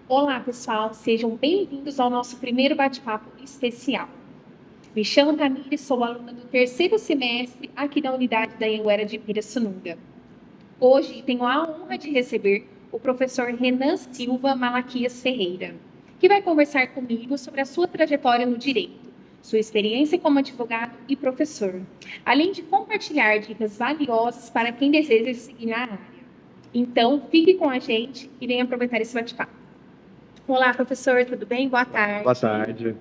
Olá, pessoal, sejam bem-vindos ao nosso primeiro bate-papo especial. Me chamo Tamires, sou aluna do terceiro semestre aqui da unidade da Anhanguera de Pirassununga. Hoje tenho a honra de receber o professor Renan Silva Malaquias Ferreira, que vai conversar comigo sobre a sua trajetória no direito, sua experiência como advogado e professor, além de compartilhar dicas valiosas para quem deseja seguir na área. Então, fique com a gente e venha aproveitar esse bate-papo. Olá, professor, tudo bem? Boa tarde. Boa tarde.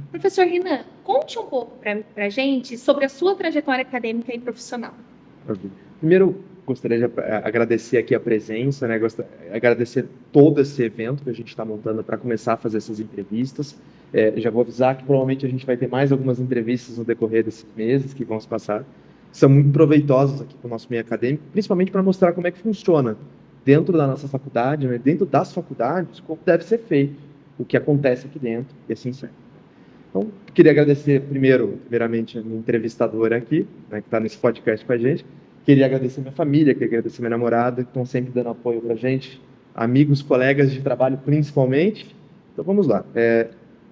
Professor Renan, conte um pouco para a gente sobre a sua trajetória acadêmica e profissional. Primeiro, gostaria de agradecer aqui a presença, né? Agradecer todo esse evento que a gente está montando para começar a fazer essas entrevistas. Já vou avisar que provavelmente a gente vai ter mais algumas entrevistas no decorrer desses meses que vão se passar. São muito proveitosas aqui para o nosso meio acadêmico, principalmente para mostrar como é que funciona dentro da nossa faculdade, né? Dentro das faculdades, como deve ser feito, o que acontece aqui dentro e assim segue. Então, queria agradecer primeiramente a minha entrevistadora aqui, né, que está nesse podcast com a gente. Queria agradecer minha família, queria agradecer minha namorada, que estão sempre dando apoio para a gente, amigos, colegas de trabalho principalmente. Então, vamos lá.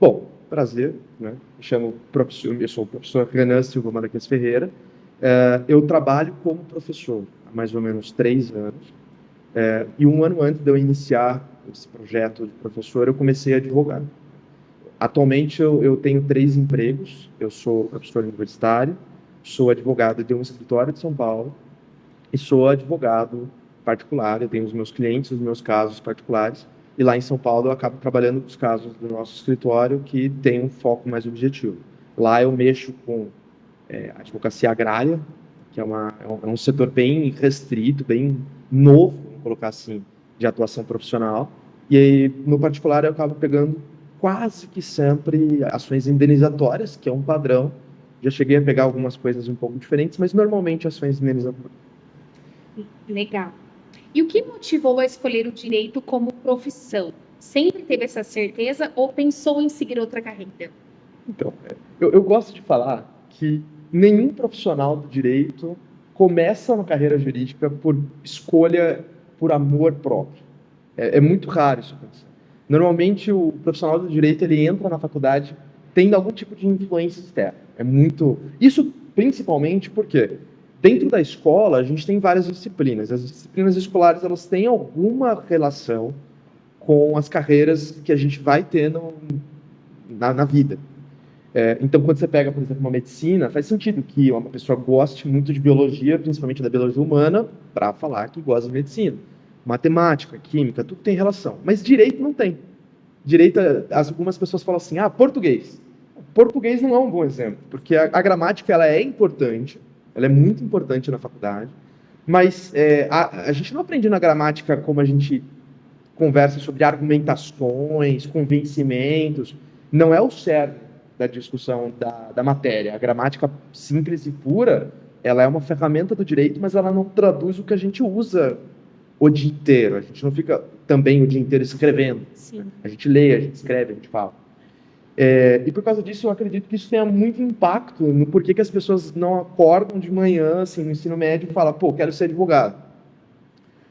Bom, prazer, né? Eu sou o professor Renan Silva Malaquias Ferreira. Eu trabalho como professor há mais ou menos 3 anos. E um ano antes de eu iniciar esse projeto de professor, eu comecei a advogar. Atualmente, eu tenho 3 empregos. Eu sou professor universitário, sou advogado de um escritório de São Paulo e sou advogado particular. Eu tenho os meus clientes, os meus casos particulares. E lá em São Paulo, eu acabo trabalhando com os casos do nosso escritório, que tem um foco mais objetivo. Lá eu mexo com advocacia agrária, que é um setor bem restrito, bem novo, vamos colocar assim, de atuação profissional. E aí, no particular, eu acabo pegando quase que sempre ações indenizatórias, que é um padrão. Já cheguei a pegar algumas coisas um pouco diferentes, mas normalmente ações indenizatórias. Legal. E o que motivou a escolher o direito como profissão? Sempre teve essa certeza ou pensou em seguir outra carreira? Então, eu gosto de falar que nenhum profissional do direito começa uma carreira jurídica por escolha, por amor próprio. É muito raro isso acontecer. Normalmente, o profissional do direito ele entra na faculdade tendo algum tipo de influência externa. Isso principalmente porque dentro da escola a gente tem várias disciplinas. As disciplinas escolares elas têm alguma relação com as carreiras que a gente vai ter na vida. Então, quando você pega, por exemplo, uma medicina, faz sentido que uma pessoa goste muito de biologia, principalmente da biologia humana, para falar que gosta de medicina. Matemática, química, tudo tem relação. Mas direito não tem. Direito, algumas pessoas falam assim, português. Português não é um bom exemplo, porque a gramática ela é importante, ela é muito importante na faculdade, mas a gente não aprende na gramática como a gente conversa sobre argumentações, convencimentos, não é o cerne da discussão da matéria. A gramática simples e pura, ela é uma ferramenta do direito, mas ela não traduz o que a gente usa o dia inteiro. A gente não fica também o dia inteiro escrevendo. Sim. A gente lê, a gente escreve, a gente fala. E por causa disso, eu acredito que isso tenha muito impacto no porquê que as pessoas não acordam de manhã, assim, no ensino médio e falam, quero ser advogado.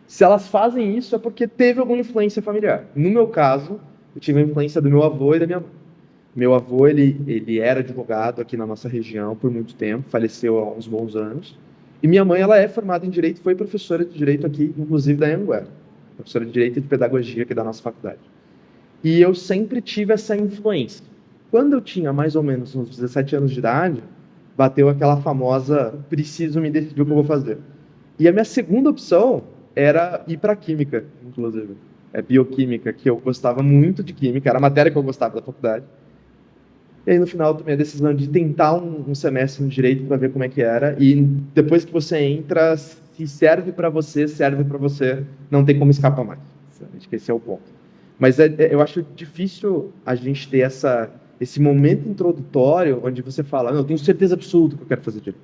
Se elas fazem isso, é porque teve alguma influência familiar. No meu caso, eu tive a influência do meu avô e da minha mãe. Meu avô, ele era advogado aqui na nossa região por muito tempo, faleceu há uns bons anos. E minha mãe, ela é formada em Direito, foi professora de Direito aqui, inclusive da Anhanguera. Professora de Direito e de Pedagogia aqui da nossa faculdade. E eu sempre tive essa influência. Quando eu tinha mais ou menos uns 17 anos de idade, bateu aquela famosa, preciso me decidir o que eu vou fazer. E a minha segunda opção era ir para Química, inclusive. Bioquímica, que eu gostava muito de Química, era a matéria que eu gostava da faculdade. E aí, no final, eu tomei a decisão de tentar um semestre no Direito para ver como é que era. E depois que você entra, se serve para você, não tem como escapar mais. Acho que esse é o ponto. Mas eu acho difícil a gente ter esse momento introdutório onde você fala, não, eu tenho certeza absoluta que eu quero fazer Direito.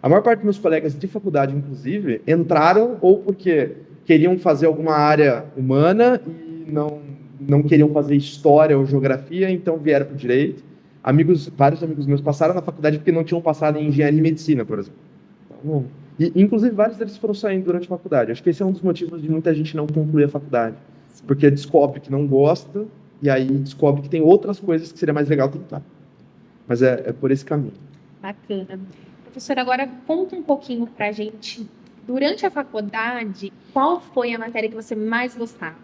A maior parte dos meus colegas de faculdade, inclusive, entraram ou porque queriam fazer alguma área humana e não queriam fazer história ou geografia, então vieram para o Direito. Vários amigos meus passaram na faculdade porque não tinham passado em engenharia e medicina, por exemplo. Então, inclusive, vários deles foram saindo durante a faculdade. Acho que esse é um dos motivos de muita gente não concluir a faculdade. porque descobre que não gosta, e aí descobre que tem outras coisas que seria mais legal tentar. Mas é por esse caminho. Bacana. Professor, agora conta um pouquinho pra gente, durante a faculdade, qual foi a matéria que você mais gostava?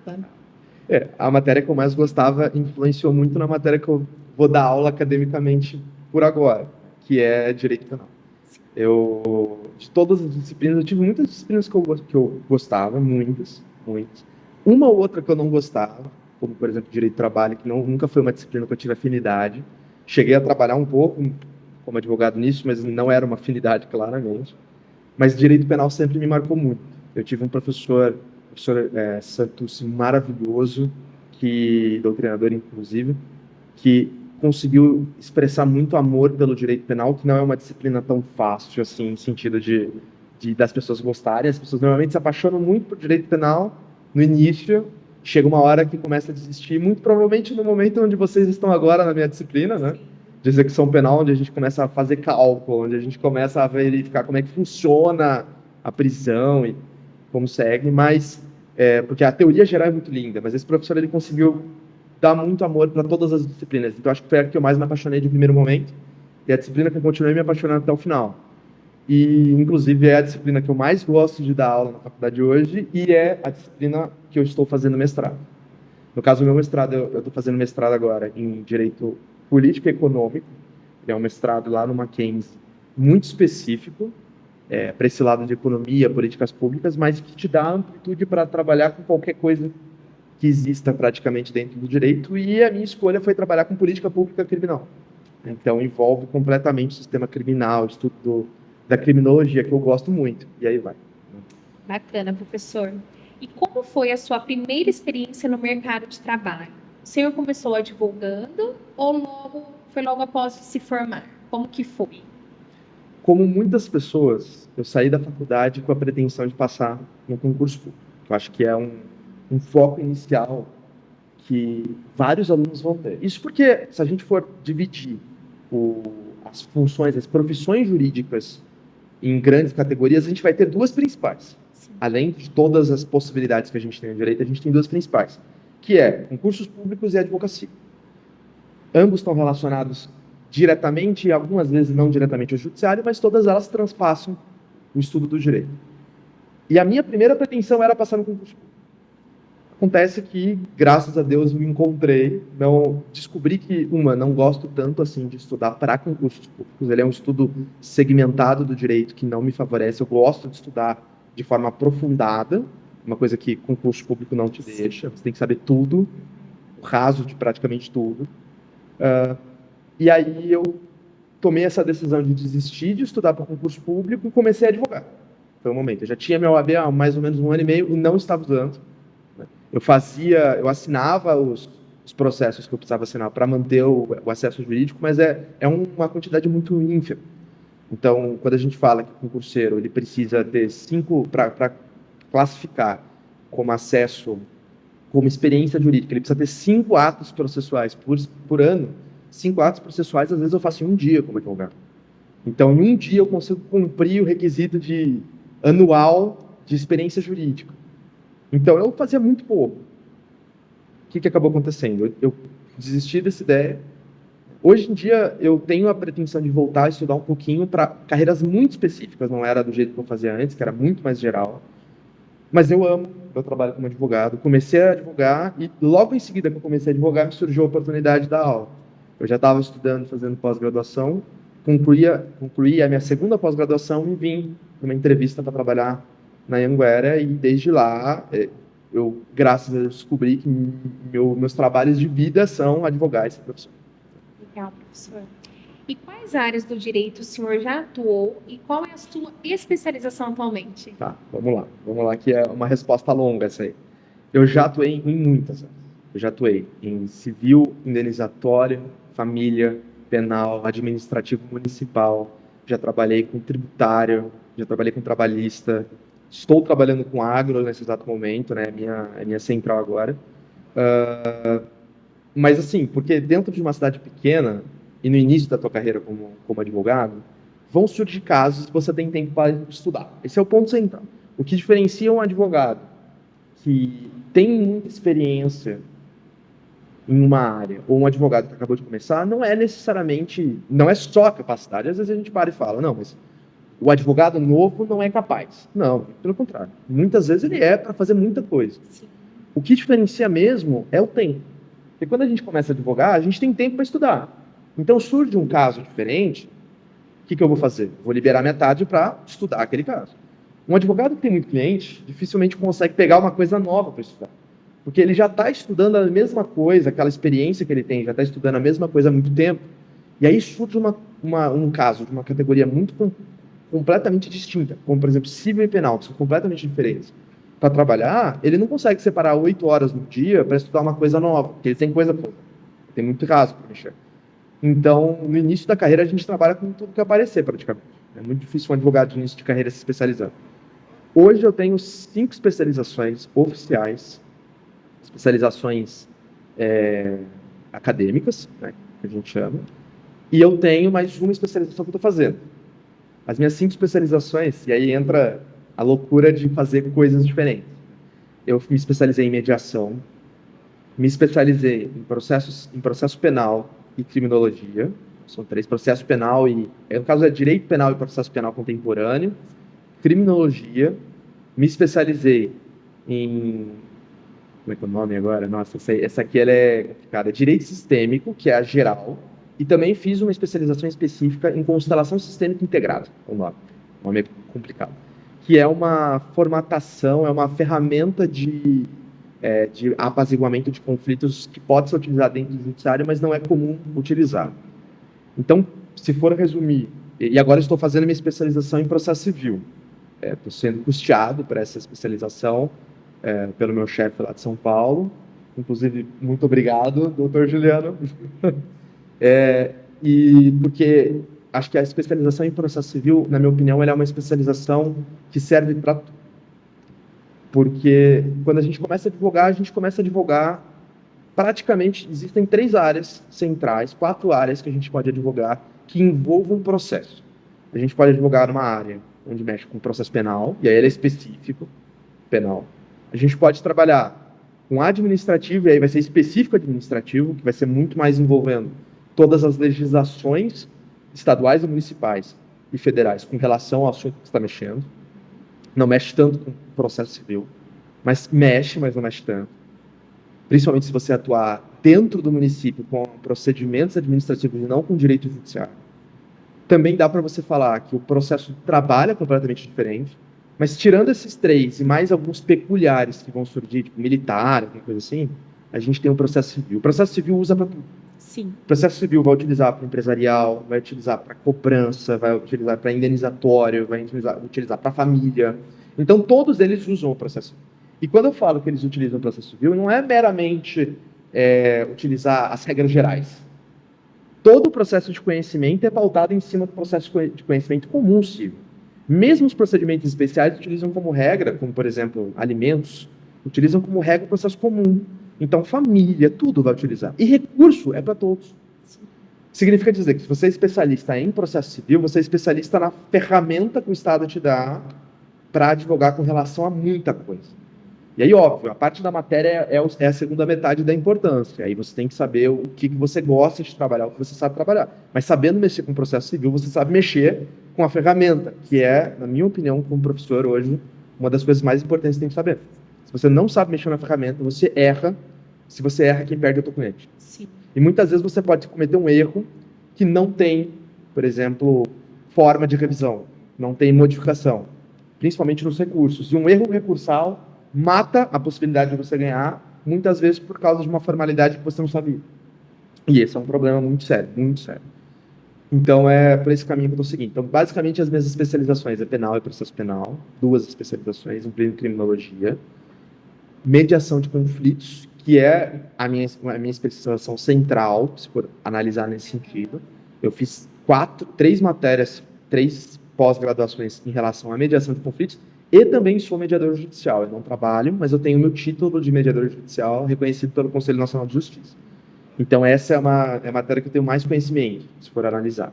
A matéria que eu mais gostava influenciou muito na matéria que eu vou dar aula academicamente por agora, que é Direito Penal. De todas as disciplinas, eu tive muitas disciplinas que eu gostava, muitas. Uma ou outra que eu não gostava, como, por exemplo, Direito do Trabalho, que nunca foi uma disciplina que eu tive afinidade. Cheguei a trabalhar um pouco como advogado nisso, mas não era uma afinidade, claramente. Mas Direito Penal sempre me marcou muito. Eu tive um professor Santos, maravilhoso, doutrinador, inclusive, que conseguiu expressar muito amor pelo direito penal, que não é uma disciplina tão fácil, assim, em sentido das pessoas gostarem. As pessoas normalmente se apaixonam muito por direito penal no início, chega uma hora que começa a desistir, muito provavelmente no momento onde vocês estão agora na minha disciplina, né? De execução penal, onde a gente começa a fazer cálculo, onde a gente começa a verificar como é que funciona a prisão e como segue, mas porque a teoria geral é muito linda, mas esse professor ele conseguiu dar muito amor para todas as disciplinas. Então acho que foi a que eu mais me apaixonei de primeiro momento e a disciplina que eu continuei me apaixonando até o final. E inclusive é a disciplina que eu mais gosto de dar aula na faculdade hoje e é a disciplina que eu estou fazendo mestrado. No caso, o meu mestrado, eu estou fazendo mestrado agora em Direito Político e Econômico. Ele é um mestrado lá no Mackenzie, muito específico, para esse lado de economia, políticas públicas, mas que te dá amplitude para trabalhar com qualquer coisa que exista praticamente dentro do direito, e a minha escolha foi trabalhar com política pública criminal. Então, envolve completamente o sistema criminal, o estudo da criminologia, que eu gosto muito, e aí vai. Bacana, professor. E como foi a sua primeira experiência no mercado de trabalho? O senhor começou advogando ou foi logo após se formar? Como que foi? Como muitas pessoas, eu saí da faculdade com a pretensão de passar no concurso público. Eu acho que é um foco inicial que vários alunos vão ter. Isso porque, se a gente for dividir as funções, as profissões jurídicas em grandes categorias, a gente vai ter duas principais. Sim. Além de todas as possibilidades que a gente tem no direito, a gente tem duas principais, que é concursos públicos e advocacia. Ambos estão relacionados diretamente e algumas vezes não diretamente ao judiciário, mas todas elas transpassam o estudo do direito. E a minha primeira pretensão era passar no concurso público. Acontece que, graças a Deus, me encontrei, descobri que, não gosto tanto assim de estudar para concursos públicos. Ele é um estudo segmentado do direito que não me favorece. Eu gosto de estudar de forma aprofundada, uma coisa que concurso público não te deixa. Você tem que saber tudo, o raso de praticamente tudo. E aí eu tomei essa decisão de desistir de estudar para concurso público e comecei a advogar. Foi o momento. Eu já tinha meu OAB há mais ou menos 1 ano e meio e não estava usando. Eu assinava os processos que eu precisava assinar para manter o acesso jurídico, mas é uma quantidade muito ínfima. Então, quando a gente fala que o concurseiro ele precisa ter 5 para classificar como acesso, como experiência jurídica, ele precisa ter 5 atos processuais por ano. 5 atos processuais, às vezes eu faço em 1 dia como advogado. Então, em 1 dia eu consigo cumprir o requisito anual de experiência jurídica. Então, eu fazia muito pouco. O que acabou acontecendo? Eu desisti dessa ideia. Hoje em dia, eu tenho a pretensão de voltar a estudar um pouquinho para carreiras muito específicas, não era do jeito que eu fazia antes, que era muito mais geral. Mas eu amo meu trabalho como advogado. Comecei a advogar e logo em seguida que eu comecei a advogar, me surgiu a oportunidade de dar aula. Eu já estava estudando, fazendo pós-graduação, concluí a minha segunda pós-graduação e vim para uma entrevista para trabalhar na Anhanguera, e desde lá, eu, graças a Deus, descobri que meus trabalhos de vida são advogar esse professor. Legal, professor. E quais áreas do direito o senhor já atuou e qual é a sua especialização atualmente? Tá, vamos lá, que é uma resposta longa essa aí. Eu já atuei em muitas áreas. Eu já atuei em civil, indenizatório, família, penal, administrativo municipal, já trabalhei com tributário, já trabalhei com trabalhista. Estou trabalhando com agro nesse exato momento, né? É minha central agora. Mas assim, porque dentro de uma cidade pequena, e no início da tua carreira como advogado, vão surgir casos que você tem tempo para estudar. Esse é o ponto central. O que diferencia um advogado que tem muita experiência em uma área, ou um advogado que acabou de começar, não é só a capacidade. Às vezes a gente para e fala, não, mas o advogado novo não é capaz. Não, pelo contrário. Muitas vezes ele é para fazer muita coisa. Sim. O que diferencia mesmo é o tempo. Porque quando a gente começa a advogar, a gente tem tempo para estudar. Então surge um caso diferente, o que eu vou fazer? Vou liberar minha tarde para estudar aquele caso. Um advogado que tem muito cliente, dificilmente consegue pegar uma coisa nova para estudar. Porque ele já está estudando a mesma coisa, aquela experiência que ele tem, já está estudando a mesma coisa há muito tempo. E aí surge um caso de uma categoria completamente distinta, como, por exemplo, civil e penal, que são completamente diferentes. Para trabalhar, ele não consegue separar 8 horas no dia para estudar uma coisa nova, porque ele tem coisa pouca. Tem muito caso para mexer. Então, no início da carreira, a gente trabalha com tudo que aparecer, praticamente. É muito difícil um advogado de início de carreira se especializar. Hoje eu tenho 5 especializações oficiais, especializações acadêmicas, né, que a gente chama, e eu tenho mais uma especialização que eu estou fazendo. As minhas 5 especializações, e aí entra a loucura de fazer coisas diferentes. Eu me especializei em mediação, me especializei em processo penal e criminologia, são 3, processo penal e, no caso é direito penal e processo penal contemporâneo, criminologia, me especializei em, como é que é o nome agora? Nossa, essa aqui ela é complicada, direito sistêmico, que é a geral, e também fiz uma especialização específica em constelação sistêmica integrada, o nome é complicado, que é uma formatação, é uma ferramenta de apaziguamento de conflitos que pode ser utilizado dentro do judiciário, mas não é comum utilizar. Então, se for resumir, e agora estou fazendo minha especialização em processo civil, estou sendo custeado para essa especialização pelo meu chefe lá de São Paulo, inclusive, muito obrigado, doutor Juliano, e porque acho que a especialização em processo civil, na minha opinião, ela é uma especialização que serve para tudo. Porque quando a gente começa a advogar praticamente, existem 3 áreas centrais, 4 áreas que a gente pode advogar que envolvam um processo. A gente pode advogar numa área onde mexe com processo penal, e aí ele é específico, penal. A gente pode trabalhar com administrativo, e aí vai ser específico administrativo, que vai ser muito mais envolvendo todas as legislações estaduais e municipais e federais com relação ao assunto que você está mexendo. Não mexe tanto com processo civil, mas não mexe tanto. Principalmente se você atuar dentro do município com procedimentos administrativos e não com direito judiciário. Também dá para você falar que o processo trabalha completamente diferente, mas tirando esses 3 e mais alguns peculiares que vão surgir, tipo militar, alguma coisa assim, a gente tem o processo civil. O processo civil usa para tudo. Sim. O processo civil vai utilizar para empresarial, vai utilizar para cobrança, vai utilizar para indenizatório, vai utilizar para família. Então, todos eles usam o processo civil. E quando eu falo que eles utilizam o processo civil, não é meramente utilizar as regras gerais. Todo o processo de conhecimento é pautado em cima do processo de conhecimento comum civil. Mesmo os procedimentos especiais utilizam como regra, como, por exemplo, alimentos, utilizam como regra o processo comum. Então, família, tudo vai utilizar. E recurso é para todos. Significa dizer que se você é especialista em processo civil, você é especialista na ferramenta que o Estado te dá para advogar com relação a muita coisa. E aí, óbvio, a parte da matéria é a segunda metade da importância. Aí você tem que saber o que você gosta de trabalhar, o que você sabe trabalhar. Mas sabendo mexer com o processo civil, você sabe mexer com a ferramenta, que é, na minha opinião, como professor hoje, uma das coisas mais importantes que tem que saber. Se você não sabe mexer na ferramenta, você erra. Se você erra, quem perde é o teu cliente. Sim. E muitas vezes você pode cometer um erro que não tem, por exemplo, forma de revisão, não tem modificação, principalmente nos recursos. E um erro recursal mata a possibilidade de você ganhar, muitas vezes por causa de uma formalidade que você não sabia. E esse é um problema muito sério, muito sério. Então, é por esse caminho que eu estou seguindo. Então, basicamente, as minhas especializações é penal e processo penal, 2 especializações, incluindo criminologia, mediação de conflitos, que é a minha especialização central, se for analisar nesse sentido. Eu fiz 3 matérias, 3 pós-graduações em relação à mediação de conflitos, e também sou mediador judicial. Eu não trabalho, mas eu tenho meu título de mediador judicial reconhecido pelo Conselho Nacional de Justiça. Então, essa é a matéria que eu tenho mais conhecimento, se for analisar.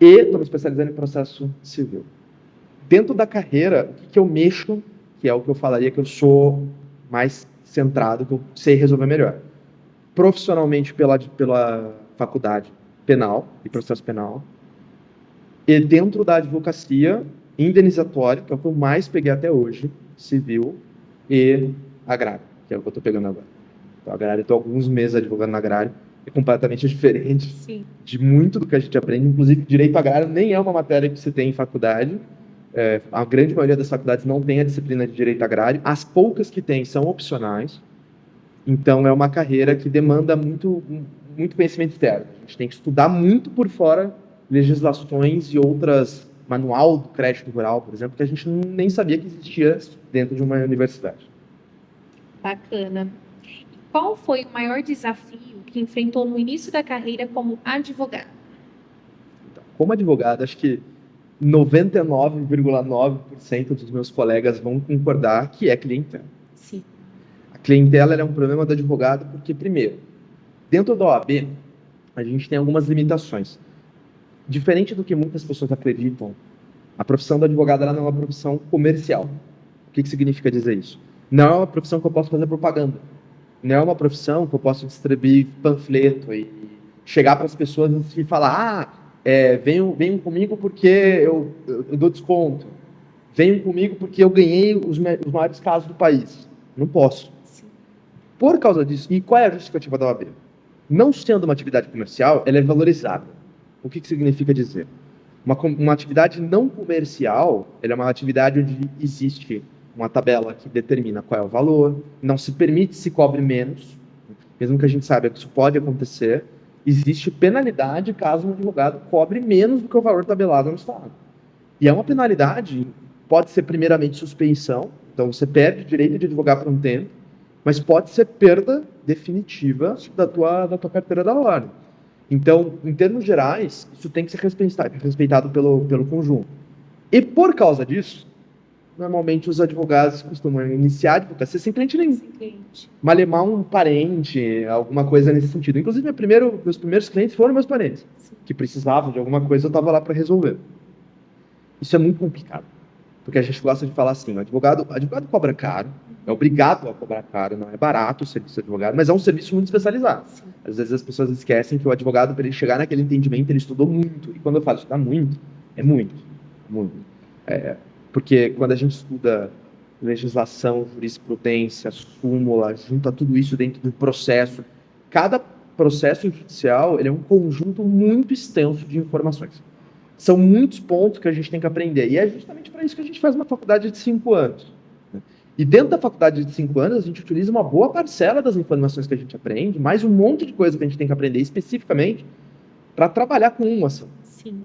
E estou me especializando em processo civil. Dentro da carreira, o que eu mexo, que é o que eu falaria que eu sou mais centrado, que eu sei resolver melhor. Profissionalmente pela faculdade penal e processo penal, e dentro da advocacia indenizatória, que é o que eu mais peguei até hoje, civil e agrário, que é o que eu estou pegando agora. Então, agrário, eu estou alguns meses advogando na agrário, é completamente diferente Sim. de muito do que a gente aprende. Inclusive, direito agrário nem é uma matéria que você tem em faculdade. A grande maioria das faculdades não tem a disciplina de direito agrário. As poucas que tem são opcionais. Então, é uma carreira que demanda muito conhecimento externo. A gente tem que estudar muito por fora legislações e outras, manual do crédito rural, por exemplo, que a gente nem sabia que existia dentro de uma universidade. Bacana. E qual foi o maior desafio que enfrentou no início da carreira como advogado? Então, como advogado, acho que 99,9% dos meus colegas vão concordar que é clientela. Sim. A clientela é um problema do advogado porque, primeiro, dentro da OAB, a gente tem algumas limitações. Diferente do que muitas pessoas acreditam, a profissão do advogado ela não é uma profissão comercial. O que significa dizer isso? Não é uma profissão que eu posso fazer propaganda. Não é uma profissão que eu posso distribuir panfleto e chegar para as pessoas e falar: venham comigo porque eu dou desconto. Venham comigo porque eu ganhei os maiores casos do país. Não posso. Sim. Por causa disso, e qual é a justificativa da OAB? Não sendo uma atividade comercial, ela é valorizada. O que significa dizer? Uma atividade não comercial, ela é uma atividade onde existe uma tabela que determina qual é o valor, não se permite se cobre menos, mesmo que a gente saiba que isso pode acontecer, existe penalidade caso um advogado cobre menos do que o valor tabelado no Estado. E é uma penalidade, pode ser primeiramente suspensão, então você perde o direito de advogar por um tempo, mas pode ser perda definitiva da tua carteira da ordem. Então, em termos gerais, isso tem que ser respeitado pelo conjunto. E por causa disso, normalmente os advogados costumam iniciar a advocacia sem cliente nenhum. Malemar um parente, alguma coisa nesse sentido. Inclusive, meus primeiros clientes foram meus parentes, que precisavam de alguma coisa, eu estava lá para resolver. Isso é muito complicado, porque a gente gosta de falar assim, o advogado cobra caro, é obrigado a cobrar caro, não é barato o serviço de advogado, mas é um serviço muito especializado. Sim. Às vezes as pessoas esquecem que o advogado, para ele chegar naquele entendimento, ele estudou muito. E quando eu falo estudar muito, é muito. Porque quando a gente estuda legislação, jurisprudência, súmula, junta tudo isso dentro do processo, cada processo judicial ele é um conjunto muito extenso de informações. São muitos pontos que a gente tem que aprender. E é justamente para isso que a gente faz uma faculdade de 5 anos. E dentro da faculdade de 5 anos, a gente utiliza uma boa parcela das informações que a gente aprende, mais um monte de coisa que a gente tem que aprender especificamente para trabalhar com uma ação. Sim.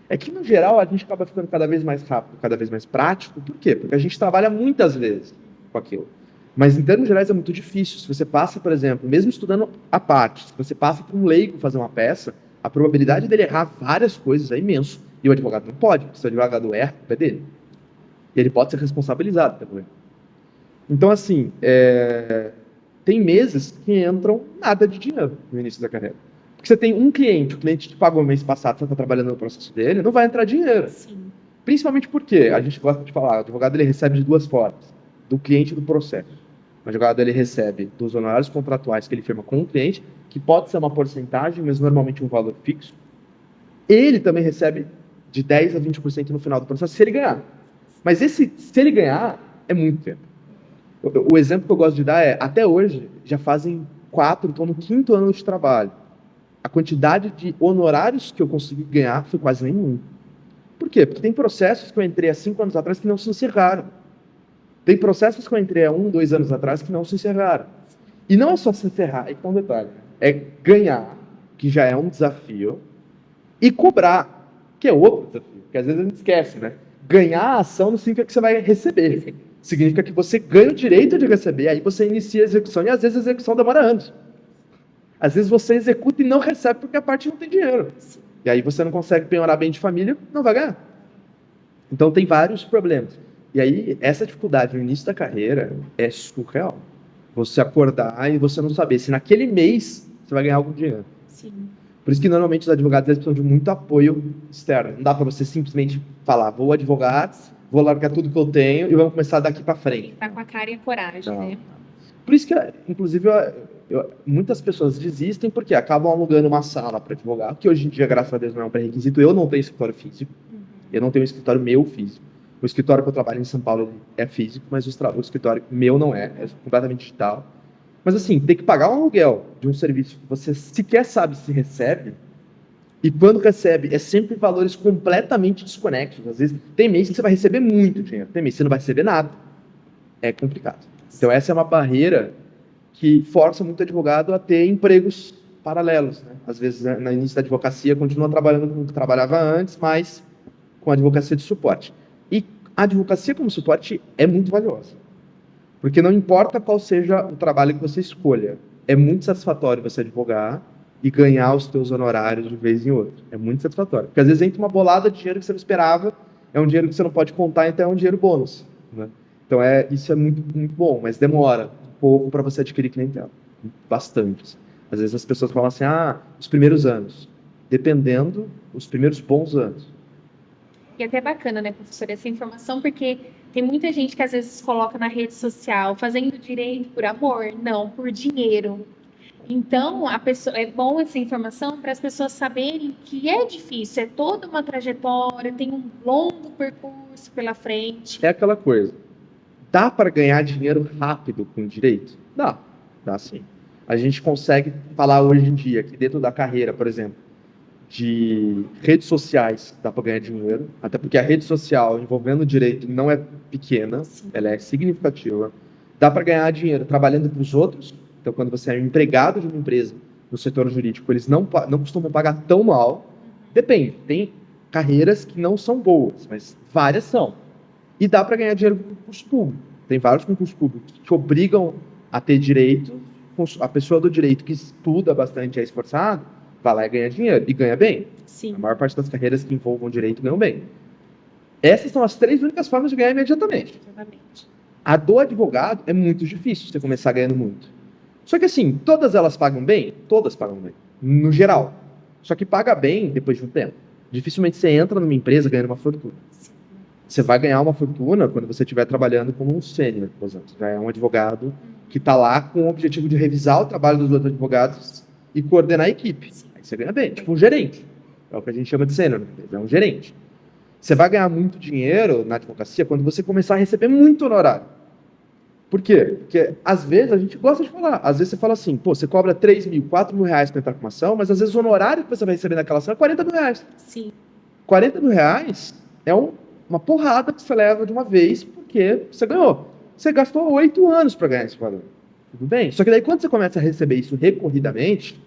É que, no geral, a gente acaba ficando cada vez mais rápido, cada vez mais prático. Por quê? Porque a gente trabalha muitas vezes com aquilo. Mas, em termos gerais, é muito difícil. Se você passa, por exemplo, mesmo estudando a parte, se você passa para um leigo fazer uma peça, a probabilidade dele errar várias coisas é imenso. E o advogado não pode, porque se o advogado erra, é dele. E ele pode ser responsabilizado pelo erro. Então, assim, tem meses que entram nada de dinheiro no início da carreira. Porque você tem um cliente, o cliente te pagou mês passado, você está trabalhando no processo dele, não vai entrar dinheiro. Sim. Principalmente porque a gente gosta de falar, o advogado ele recebe de duas formas, do cliente e do processo. O advogado ele recebe dos honorários contratuais que ele firma com o cliente, que pode ser uma porcentagem, mas normalmente um valor fixo. Ele também recebe de 10% a 20% no final do processo, se ele ganhar. Mas se ele ganhar, é muito tempo. O exemplo que eu gosto de dar é, até hoje, já fazem 4, estou no 5º ano de trabalho. A quantidade de honorários que eu consegui ganhar foi quase nenhum. Por quê? Porque tem processos que eu entrei há 5 anos atrás que não se encerraram. Tem processos que eu entrei há 1, 2 anos atrás que não se encerraram. E não é só se encerrar, é que um detalhe. É ganhar, que já é um desafio, e cobrar, que é outro desafio. Porque às vezes a gente esquece, né? Ganhar a ação não significa que você vai receber. Significa que você ganha o direito de receber, aí você inicia a execução, e às vezes a execução demora anos. Às vezes você executa e não recebe porque a parte não tem dinheiro. E aí você não consegue penhorar bem de família, não vai ganhar. Então tem vários problemas. E aí essa dificuldade no início da carreira é surreal. Você acordar e você não saber se naquele mês você vai ganhar algum dinheiro. Sim. Por isso que normalmente os advogados eles precisam de muito apoio externo. Não dá para você simplesmente falar, vou advogar, vou largar tudo que eu tenho e vamos começar daqui para frente. Tá com a cara e a coragem, não. né? Por isso que, inclusive, muitas pessoas desistem porque acabam alugando uma sala para advogar, que hoje em dia, graças a Deus, não é um pré-requisito. Eu não tenho escritório físico, eu não tenho um escritório meu físico. O escritório que eu trabalho em São Paulo é físico, mas o escritório meu não é completamente digital. Mas assim, ter que pagar um aluguel de um serviço que você sequer sabe se recebe, e quando recebe, é sempre valores completamente desconexos. Às vezes, tem mês que você vai receber muito dinheiro, tem mês que você não vai receber nada. É complicado. Então, essa é uma barreira que força muito advogado a ter empregos paralelos, né? Às vezes, no início da advocacia, continua trabalhando com o que trabalhava antes, mas com a advocacia de suporte. E a advocacia como suporte é muito valiosa. Porque não importa qual seja o trabalho que você escolha, é muito satisfatório você advogar e ganhar os teus honorários de vez em outra. É muito satisfatório. Porque às vezes entra uma bolada de dinheiro que você não esperava, é um dinheiro que você não pode contar, então é um dinheiro bônus, né? Então isso é muito, muito bom, mas demora um pouco para você adquirir clientela. Bastante. Às vezes as pessoas falam assim, os primeiros anos. Dependendo, os primeiros bons anos. E até é bacana, né, professor, essa informação, porque tem muita gente que às vezes coloca na rede social, fazendo direito por amor, não, por dinheiro. Então, é bom essa informação para as pessoas saberem que é difícil, é toda uma trajetória, tem um longo percurso pela frente. É aquela coisa. Dá para ganhar dinheiro rápido com direito? Dá sim. A gente consegue falar hoje em dia que dentro da carreira, por exemplo, de redes sociais, dá para ganhar dinheiro, até porque a rede social envolvendo direito não é pequena, ela é significativa. Dá para ganhar dinheiro trabalhando para os outros. Então, quando você é um empregado de uma empresa no setor jurídico, eles não costumam pagar tão mal. Depende, tem carreiras que não são boas, mas várias são. E dá para ganhar dinheiro com concurso público. Tem vários concursos públicos que te obrigam a ter direito. A pessoa do direito que estuda bastante, é esforçado, vai lá e ganha dinheiro. E ganha bem. Sim. A maior parte das carreiras que envolvam direito ganham bem. Essas são as 3 únicas formas de ganhar imediatamente. Exatamente. A do advogado é muito difícil você começar ganhando muito. Só que assim, todas elas pagam bem? Todas pagam bem. No geral. Só que paga bem depois de um tempo. Dificilmente você entra numa empresa ganhando uma fortuna. Sim. Você vai ganhar uma fortuna quando você estiver trabalhando como um sênior, por exemplo. Já é um advogado que está lá com o objetivo de revisar o trabalho dos outros advogados e coordenar a equipe. Aí você ganha bem, tipo um gerente. É o que a gente chama de sênior, é um gerente. Você vai ganhar muito dinheiro na advocacia quando você começar a receber muito honorário. Por quê? Porque às vezes a gente gosta de falar. Às vezes você fala assim, você cobra 3 mil, 4 mil reais para entrar com uma ação, mas às vezes o honorário que você vai receber naquela ação é 40 mil reais. Sim. 40 mil reais é uma porrada que você leva de uma vez porque você ganhou. Você gastou 8 anos para ganhar esse valor. Tudo bem? Só que daí quando você começa a receber isso recorridamente,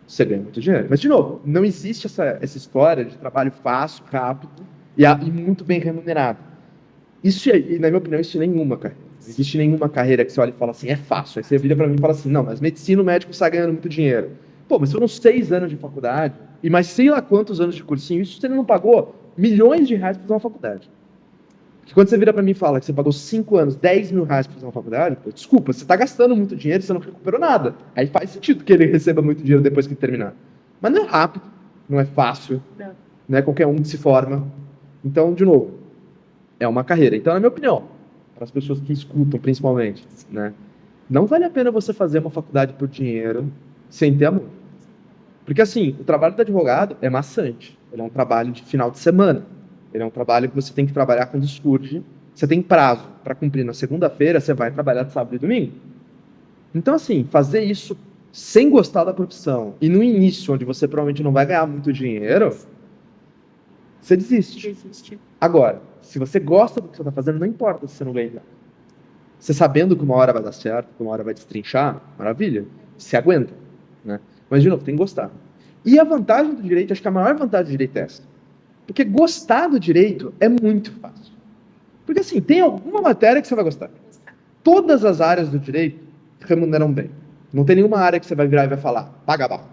você ganha muito dinheiro. Mas, de novo, não existe essa história de trabalho fácil, rápido e muito bem remunerado. Isso, na minha opinião, isso nenhuma carreira. Não existe nenhuma carreira que você olha e fala assim, é fácil. Aí você vira para mim e fala assim, não, mas medicina, o médico sai ganhando muito dinheiro. Mas foram 6 anos de faculdade e mais sei lá quantos anos de cursinho, isso você não pagou milhões de reais para fazer uma faculdade. Porque quando você vira para mim e fala que você pagou 5 anos, 10 mil reais para fazer uma faculdade, desculpa, você está gastando muito dinheiro e você não recuperou nada. Aí faz sentido que ele receba muito dinheiro depois que terminar. Mas não é rápido, não é fácil, não é qualquer um que se forma. Então, de novo, é uma carreira. Então, na minha opinião, para as pessoas que escutam principalmente, né, não vale a pena você fazer uma faculdade por dinheiro sem ter amor. Porque assim, o trabalho do advogado é maçante. Ele é um trabalho de final de semana. Ele é um trabalho que você tem que trabalhar quando surge. Você tem prazo para cumprir na segunda-feira, você vai trabalhar de sábado e domingo. Então assim, fazer isso sem gostar da profissão e no início, onde você provavelmente não vai ganhar muito dinheiro, você desiste. Agora, se você gosta do que você está fazendo, não importa se você não ganha. Você sabendo que uma hora vai dar certo, que uma hora vai destrinchar, maravilha. Se aguenta, né? Mas, de novo, tem que gostar. E a vantagem do direito, acho que a maior vantagem do direito é essa. Porque gostar do direito é muito fácil. Porque, assim, tem alguma matéria que você vai gostar. Todas as áreas do direito remuneram bem. Não tem nenhuma área que você vai virar e vai falar, paga mal.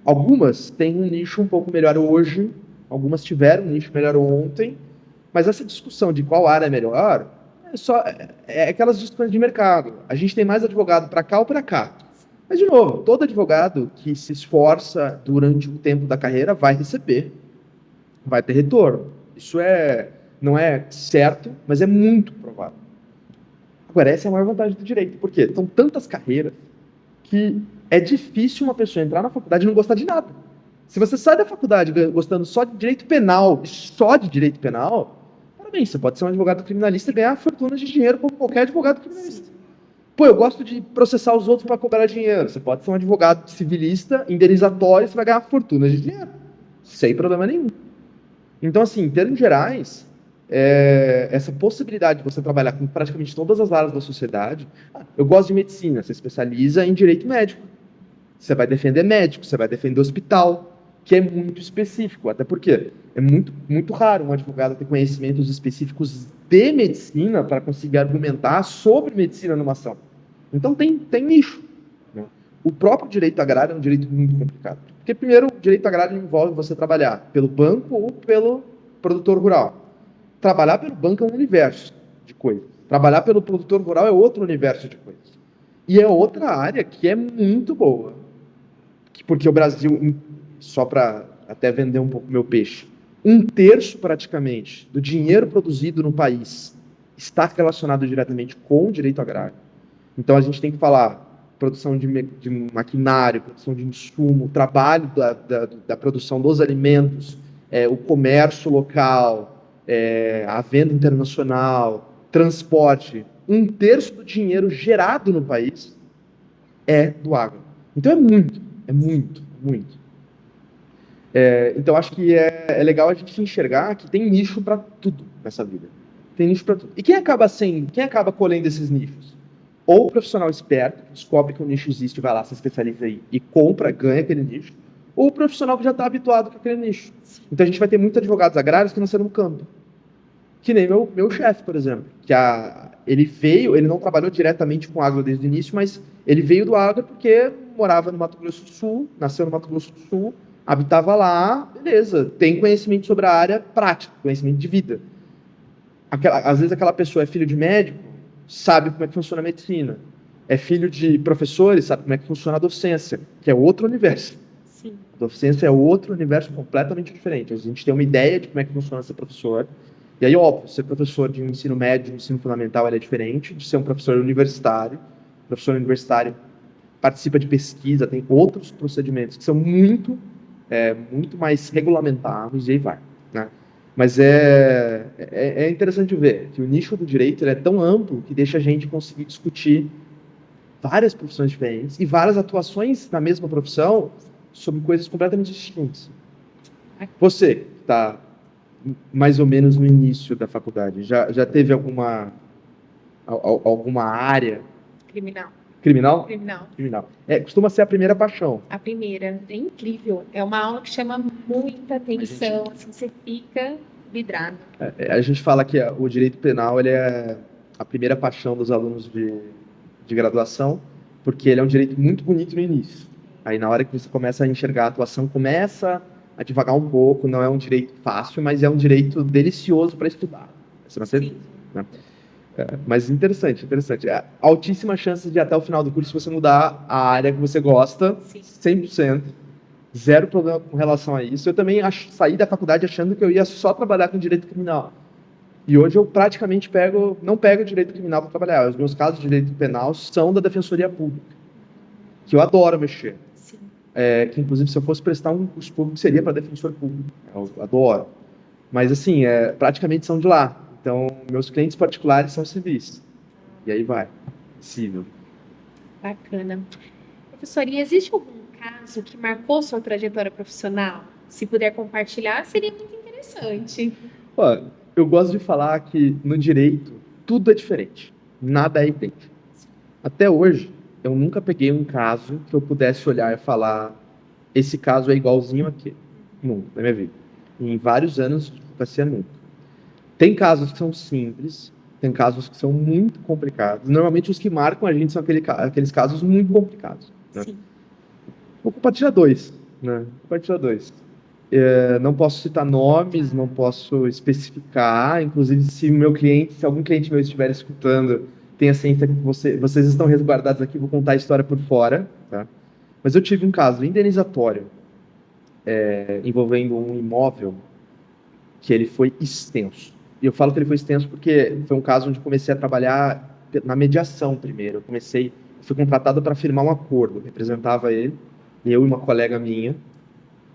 Algumas têm um nicho um pouco melhor hoje, algumas tiveram um nicho melhor ontem, mas essa discussão de qual área é melhor é aquelas discussões de mercado. A gente tem mais advogado para cá ou para cá. Mas, de novo, todo advogado que se esforça durante o tempo da carreira vai receber, vai ter retorno. Isso não é certo, mas é muito provável. Agora, essa é a maior vantagem do direito. Por quê? São tantas carreiras que é difícil uma pessoa entrar na faculdade e não gostar de nada. Se você sai da faculdade gostando só de direito penal, e só de direito penal, parabéns, você pode ser um advogado criminalista e ganhar fortunas de dinheiro como qualquer advogado criminalista. Pô, eu gosto de processar os outros para cobrar dinheiro. Você pode ser um advogado civilista, indenizatório, você vai ganhar fortunas de dinheiro. Sem problema nenhum. Então, assim, em termos gerais, essa possibilidade de você trabalhar com praticamente todas as áreas da sociedade. Eu gosto de medicina, você especializa em direito médico. Você vai defender médico, você vai defender hospital, que é muito específico. Até porque é muito, muito raro um advogado ter conhecimentos específicos de medicina para conseguir argumentar sobre medicina numa ação. Então tem nicho. Né? O próprio direito agrário é um direito muito complicado. Porque, primeiro, o direito agrário envolve você trabalhar pelo banco ou pelo produtor rural. Trabalhar pelo banco é um universo de coisas. Trabalhar pelo produtor rural é outro universo de coisas. E é outra área que é muito boa. Porque o Brasil, só para até vender um pouco meu peixe, 1/3 praticamente do dinheiro produzido no país está relacionado diretamente com o direito agrário. Então a gente tem que falar produção de maquinário, produção de insumo, trabalho da produção dos alimentos, o comércio local, a venda internacional, transporte. 1/3 do dinheiro gerado no país é do agro. Então é muito. Então acho que é legal a gente enxergar que tem nicho para tudo nessa vida. Tem nicho para tudo. E quem acaba colhendo esses nichos? Ou o profissional esperto, que descobre que o nicho existe, vai lá, se especializa aí e compra, ganha aquele nicho, ou o profissional que já está habituado com aquele nicho. Então a gente vai ter muitos advogados agrários que nasceram no campo. Que nem meu chefe, por exemplo, que ele não trabalhou diretamente com agro desde o início, mas ele veio do agro porque morava no Mato Grosso do Sul, nasceu no Mato Grosso do Sul, habitava lá, beleza, tem conhecimento sobre a área prática, conhecimento de vida. Às vezes aquela pessoa é filho de médico, sabe como é que funciona a medicina. É filho de professores, sabe como é que funciona a docência, que é outro universo. Sim. A docência é outro universo completamente diferente. A gente tem uma ideia de como é que funciona ser professor. E aí, óbvio, ser professor de um ensino médio, de um ensino fundamental, é diferente de ser um professor universitário. O professor universitário participa de pesquisa, tem outros procedimentos que são muito mais regulamentados, e aí vai. Né? Mas é interessante ver que o nicho do direito ele é tão amplo que deixa a gente conseguir discutir várias profissões diferentes e várias atuações na mesma profissão sobre coisas completamente distintas. Você, que está mais ou menos no início da faculdade, já teve alguma área? Criminal. Criminal? Criminal. Costuma ser a primeira paixão. A primeira. É incrível. É uma aula que chama muita atenção. Assim, você fica vidrado. A gente fala que o direito penal ele é a primeira paixão dos alunos de graduação, porque ele é um direito muito bonito no início. Aí, na hora que você começa a enxergar a atuação, começa a devagar um pouco, não é um direito fácil, mas é um direito delicioso para estudar. Você não sei, né? Mas interessante. Altíssima chance de até o final do curso você mudar a área que você gosta, sim. 100%. Zero problema com relação a isso. Eu também saí da faculdade achando que eu ia só trabalhar com direito criminal. E hoje eu praticamente não pego direito criminal para trabalhar. Os meus casos de direito penal são da Defensoria Pública, que eu adoro mexer. Que inclusive se eu fosse prestar um curso público seria para defensor público. Eu adoro. Mas assim, praticamente são de lá. Então, meus clientes particulares são civis. E aí vai. Civil. Bacana. Professor, e existe algum caso que marcou sua trajetória profissional? Se puder compartilhar, seria muito interessante. Eu gosto de falar que no direito tudo é diferente. Nada é idêntico. Até hoje, eu nunca peguei um caso que eu pudesse olhar e falar esse caso é igualzinho aqui. Nunca, na minha vida. Em vários anos de advocacia, nunca. Tem casos que são simples, tem casos que são muito complicados. Normalmente os que marcam a gente são aqueles casos muito complicados. Né? Sim. Vou compartilhar dois. Não posso citar nomes, não posso especificar. Inclusive, se algum cliente meu estiver escutando, tenha ciência que vocês estão resguardados aqui, vou contar a história por fora. Tá? Mas eu tive um caso indenizatório envolvendo um imóvel que ele foi extenso. E eu falo que ele foi extenso porque foi um caso onde comecei a trabalhar na mediação primeiro. Fui contratado para firmar um acordo, eu representava ele, eu e uma colega minha,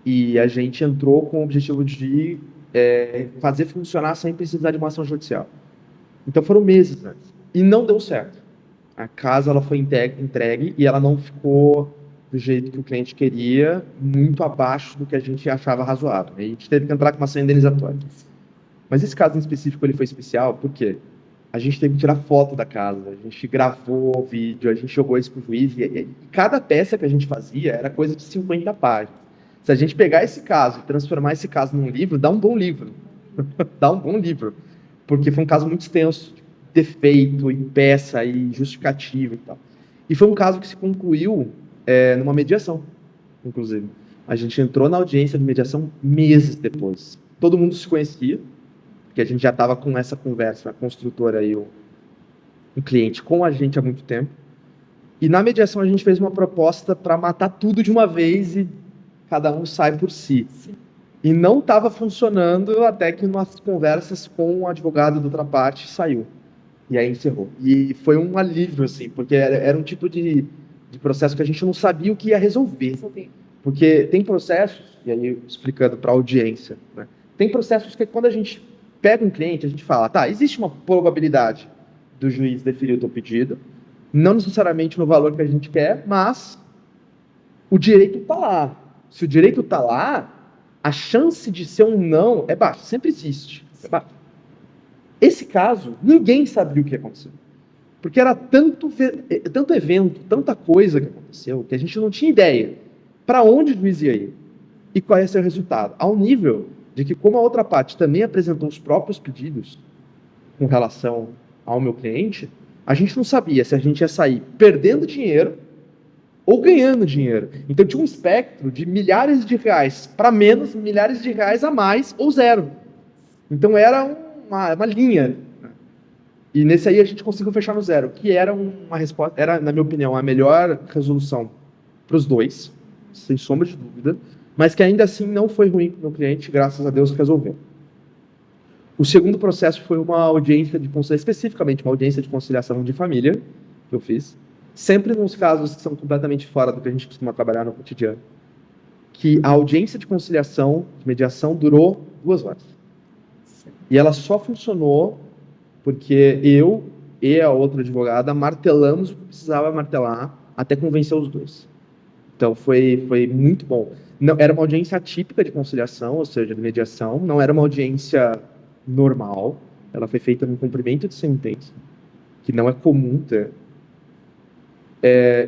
e a gente entrou com o objetivo de fazer funcionar sem precisar de uma ação judicial. Então foram meses antes, e não deu certo. A casa ela foi entregue e ela não ficou do jeito que o cliente queria, muito abaixo do que a gente achava razoável. A gente teve que entrar com uma ação indenizatória. Mas esse caso em específico ele foi especial porque a gente teve que tirar foto da casa, a gente gravou o vídeo, a gente jogou isso pro juiz, e cada peça que a gente fazia era coisa de 50 páginas. Se a gente pegar esse caso e transformar esse caso num livro, dá um bom livro. Dá um bom livro. Porque foi um caso muito extenso, defeito, e peça, e justificativa e tal. E foi um caso que se concluiu numa mediação, inclusive. A gente entrou na audiência de mediação meses depois. Todo mundo se conhecia, porque a gente já estava com essa conversa, a construtora e o cliente com a gente há muito tempo. E na mediação a gente fez uma proposta para matar tudo de uma vez e cada um sai por si. Sim. E não estava funcionando até que nas conversas com o advogado da outra parte saiu. E aí encerrou. E foi um alívio, assim, porque era um tipo de processo que a gente não sabia o que ia resolver. Porque tem processos, e aí explicando para a audiência, né? Tem processos que quando a gente pega um cliente, a gente fala, tá, existe uma probabilidade do juiz deferir o teu pedido, não necessariamente no valor que a gente quer, mas o direito está lá. Se o direito está lá, a chance de ser um não é baixa, sempre existe. É baixa. Esse caso, ninguém sabia o que aconteceu. Porque era tanto evento, tanta coisa que aconteceu, que a gente não tinha ideia para onde o juiz ia ir e qual ia ser o resultado. Ao nível de que, como a outra parte também apresentou os próprios pedidos com relação ao meu cliente, a gente não sabia se a gente ia sair perdendo dinheiro ou ganhando dinheiro. Então tinha um espectro de milhares de reais para menos, milhares de reais a mais ou zero. Então era uma linha. E nesse aí a gente conseguiu fechar no zero, que era uma resposta, era, na minha opinião, a melhor resolução para os dois, sem sombra de dúvida, mas que ainda assim não foi ruim para o meu cliente, graças a Deus resolveu. O segundo processo foi uma audiência de conciliação, especificamente uma audiência de conciliação de família, que eu fiz, sempre nos casos que são completamente fora do que a gente costuma trabalhar no cotidiano, que a audiência de conciliação, de mediação, durou 2 horas. E ela só funcionou porque eu e a outra advogada martelamos o que precisava martelar até convencer os dois. Então foi muito bom. Não, era uma audiência atípica de conciliação, ou seja, de mediação, não era uma audiência normal, ela foi feita no cumprimento de sentença, que não é comum ter,